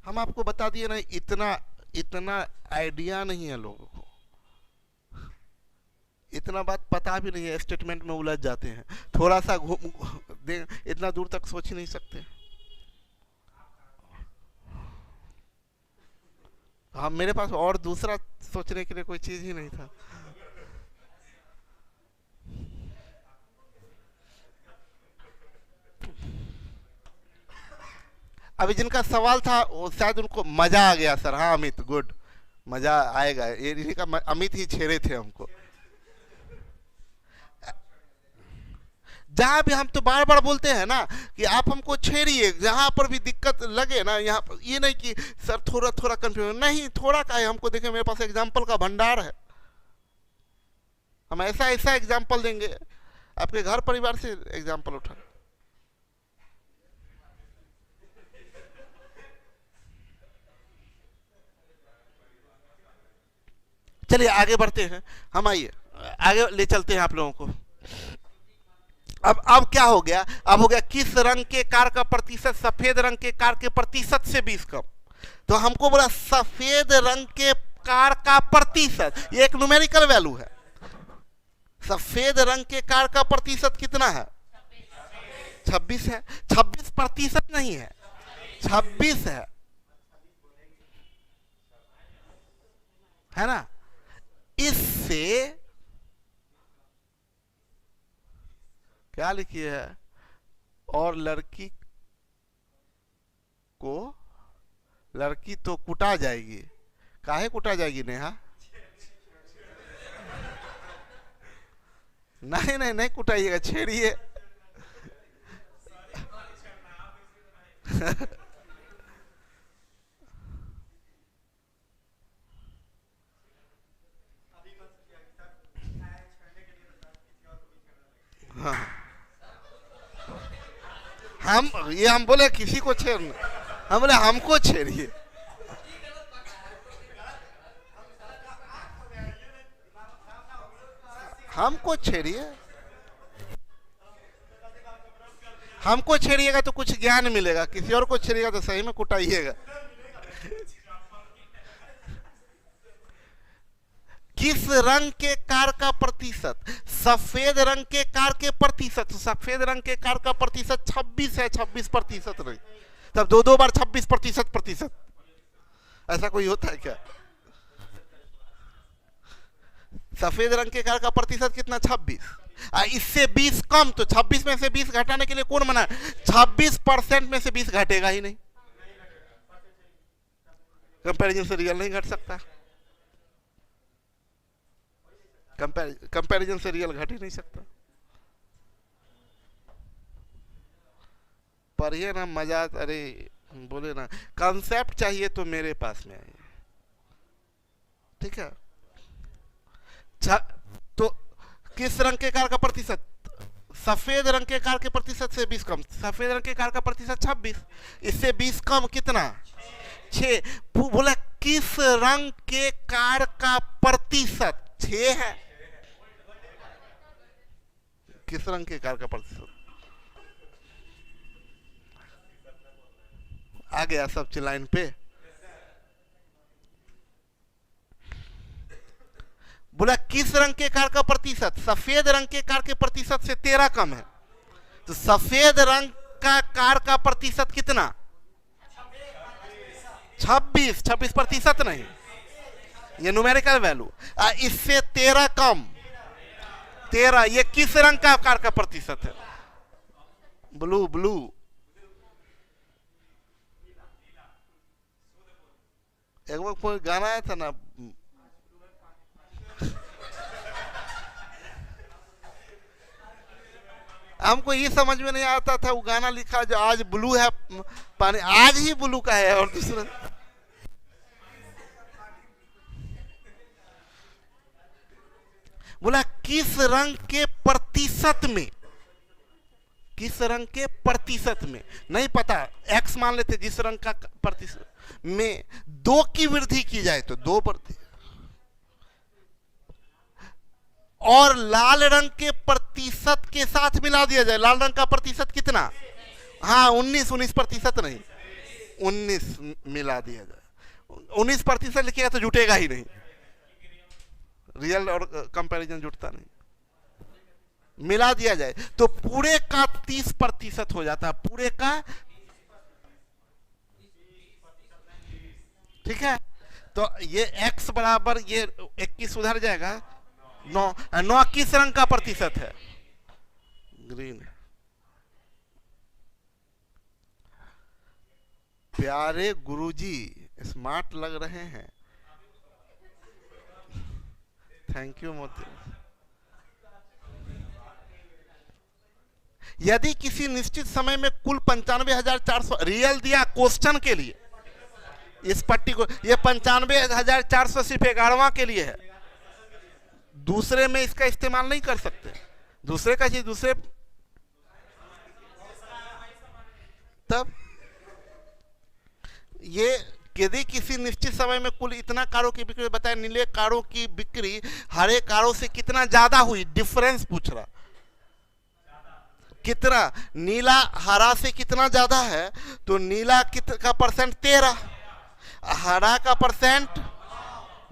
हम आपको बता दिए ना, इतना आइडिया नहीं है लोगों को, इतना बात पता भी नहीं है, स्टेटमेंट में उलझ जाते हैं। थोड़ा सा इतना दूर तक सोच ही नहीं सकते। हाँ, मेरे पास और दूसरा सोचने के लिए कोई चीज ही नहीं था। अभी जिनका सवाल था वो शायद उनको मजा आ गया सर। हाँ अमित, गुड, मजा आएगा, ये इन्हीं का अमित ही छेड़े थे हमको। जहां भी हम तो बार बार बोलते हैं ना कि आप हमको छेड़िए, जहां पर भी दिक्कत लगे ना, यहाँ पर ये नहीं कि सर थोड़ा थोड़ा कंफ्यूजन नहीं, थोड़ा का है हमको। देखे मेरे पास एग्जाम्पल का भंडार है, हम ऐसा ऐसा एग्जाम्पल देंगे, आपके घर परिवार से एग्जाम्पल उठा। चलिए आगे बढ़ते हैं हम, आइए आगे ले चलते हैं आप लोगों को। अब क्या हो गया? अब हो गया किस रंग के कार का प्रतिशत सफेद रंग के कार के प्रतिशत से 20 कम। तो हमको बोला सफेद रंग के कार का प्रतिशत, ये एक न्यूमेरिकल वैल्यू है। सफेद रंग के कार का प्रतिशत कितना है? 26 है। 26% नहीं है, 26 है ना। इससे क्या लिखिए है? और लड़की तो कुटा जाएगी। काहे कुटा जाएगी नेहा? नहीं कुटाइएगा, छेड़िए। हाँ, हम बोले किसी को छेड़ना, हम बोले हमको छेड़िए। हमको छेड़िए, हमको छेड़िएगा तो कुछ ज्ञान मिलेगा, किसी और को छेड़िएगा तो सही में कुटाइएगा। किस रंग के कार का प्रतिशत सफेद रंग के कार के प्रतिशत, सफेद रंग के कार का प्रतिशत 26 है, 26% नहीं। तब दो बार 26%। ऐसा कोई होता है क्या? सफेद रंग के कार का प्रतिशत कितना? 26। इससे 20 कम, तो 26 में से 20 घटाने के लिए कौन मना? 26% में से 20 घटेगा ही नहीं, कंपैरिजन से रियल नहीं घट सकता, कंपैरिजन से रियल घट ही नहीं सकता। पढ़िए ना, मजा, अरे बोले ना, कॉन्सेप्ट चाहिए तो मेरे पास में आइए, ठीक है। तो किस रंग के कार का प्रतिशत? सफेद रंग के कार के प्रतिशत से 20 कम। सफेद रंग के कार का प्रतिशत 26, इससे 20 कम कितना? 6। बोला किस रंग के कार का प्रतिशत 6 है? किस रंग के कार का प्रतिशत? आ गया सब लाइन पे? बोला किस रंग के कार का प्रतिशत? सफेद रंग के कार के प्रतिशत से 13 कम है, तो सफेद रंग का कार का प्रतिशत कितना? 26। 26% नहीं, ये न्यूमेरिकल वैल्यू। इससे 13 कम, 13। ये किस रंग का कार का प्रतिशत है? ब्लू। ब्लू एक बार कोई गाना आया था ना, हमको ये समझ में नहीं आता था, वो गाना लिखा जो आज ब्लू है पानी, आज ही ब्लू का है, और दूसरा बोला किस रंग के प्रतिशत में, किस रंग के प्रतिशत में, नहीं पता, एक्स मान लेते, जिस रंग का प्रतिशत में 2 की वृद्धि की जाए तो 2 वृद्धि, और लाल रंग के प्रतिशत के साथ मिला दिया जाए। लाल रंग का प्रतिशत कितना? हाँ 19% नहीं, 19 मिला दिया जाए। 19% लिखिएगा तो जुटेगा ही नहीं, रियल और कंपैरिजन जुटता नहीं। मिला दिया जाए तो पूरे का 30% हो जाता है, पूरे का, ठीक है। तो ये x बराबर ये 21 उधर जाएगा, 9 किस रंग का प्रतिशत है? ग्रीन। प्यारे गुरुजी स्मार्ट लग रहे हैं, थैंक यू मोती। यदि किसी निश्चित समय में कुल 95,400 रियल दिया क्वेश्चन के लिए, इस पट्टी को, ये 95,400 सिर्फ 11वां के लिए है, दूसरे में इसका इस्तेमाल नहीं कर सकते। दूसरे का चीज दूसरे, तब ये यदि किसी निश्चित समय में कुल इतना कारों की बिक्री, बताए नीले कारों की बिक्री हरे कारों से कितना ज्यादा हुई, डिफरेंस पूछ रहा, कितना नीला हरा से कितना ज्यादा है, तो नीला का परसेंट 13, हरा का परसेंट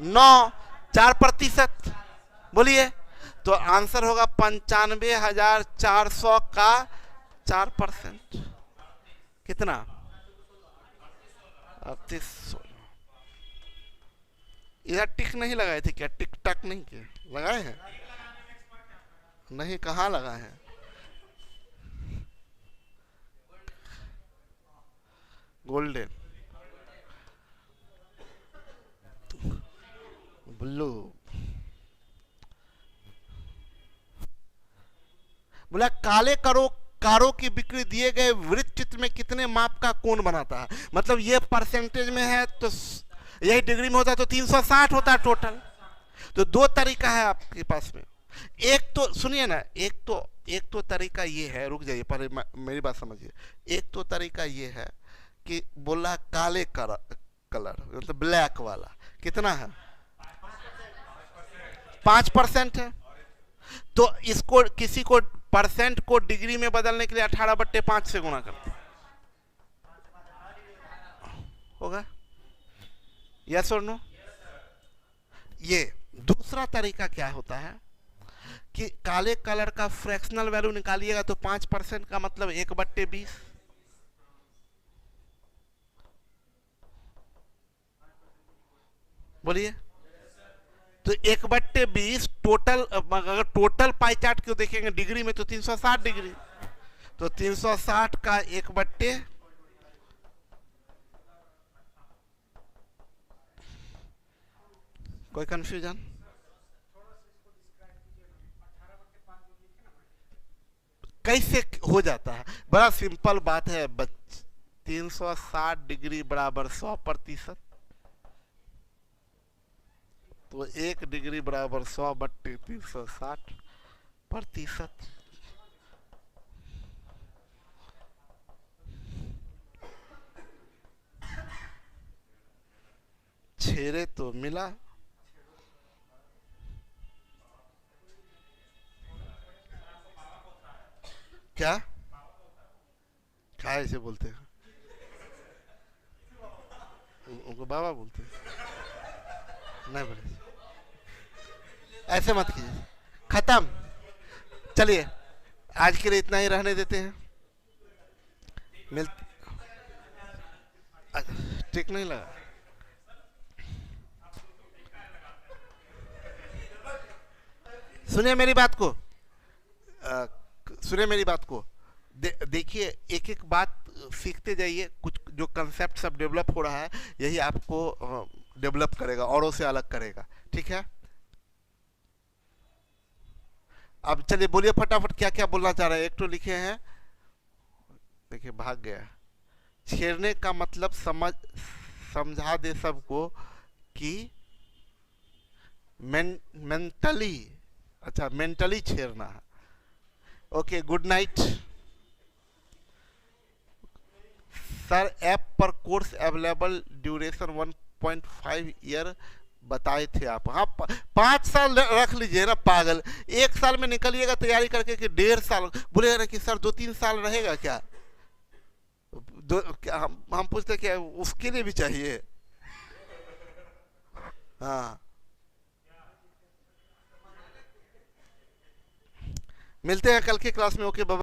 9, 4%। बोलिए, तो आंसर होगा 95,400 का 4%, कितना? 3800। इधर टिक नहीं लगाए थे क्या? टिक टक नहीं किए, लगाए हैं? नहीं, कहाँ लगाए हैं? Golden, blue. बोला काले कारों की बिक्री दिए गए वृत्त चित्र में कितने माप का कोण बनाता है? मतलब ये परसेंटेज में है तो यही डिग्री में होता है तो 360 होता है टोटल। तो 2 तरीका है आपके पास में। एक तो सुनिए ना, एक तो तरीका ये है, रुक जाइए पहले मेरी बात समझिए। एक तो तरीका ये है कि बोला काले कलर मतलब ब्लैक वाला कितना है? 5% है। तो इसको किसी को परसेंट को डिग्री में बदलने के लिए 18/5 से गुणा करते होगा, यस और नो? ये दूसरा तरीका क्या होता है कि काले कलर का फ्रैक्शनल वैल्यू निकालिएगा तो 5% का मतलब 1/20। बोलिए, तो 1/20 टोटल, अगर टोटल पाई चार्ट क्यों देखेंगे डिग्री में तो 360 डिग्री, तो 360 का 1/, कोई कंफ्यूजन? कैसे हो जाता है? बड़ा सिंपल बात है 360 डिग्री बराबर 100%, तो 1 डिग्री बराबर 100/360%। छेरे तो मिला। क्या ऐसे बोलते हैं? उनको बाबा बोलते हैं? नहीं बोले, ऐसे मत कीजिए। खत्म, चलिए आज के लिए इतना ही रहने देते हैं। मिल ठीक नहीं लगा? सुनिए मेरी बात को, सुनिए मेरी बात को, देखिए एक एक बात सीखते जाइए। कुछ जो कंसेप्ट सब डेवलप हो रहा है यही आपको डेवलप करेगा, औरों से अलग करेगा, ठीक है? अब चलिए बोलिए फटाफट, क्या क्या बोलना चाह रहे हैं। एक तो लिखे हैं, देखिए भाग गया। छेड़ने का मतलब समझा दे सबको कि मेंटली, अच्छा मेंटली छेड़ना है। Okay, good night sir. App पर कोर्स अवेलेबल, ड्यूरेशन 1.5 ईयर बताए थे आप। हाँ 5 साल रख लीजिए ना पागल, 1 साल में निकलिएगा तैयारी करके कि 1.5 साल बोलेगा ना कि सर 2-3 साल रहेगा क्या? हम पूछते क्या उसके लिए भी चाहिए? हाँ, मिलते हैं कल के क्लास में। ओके बाबा।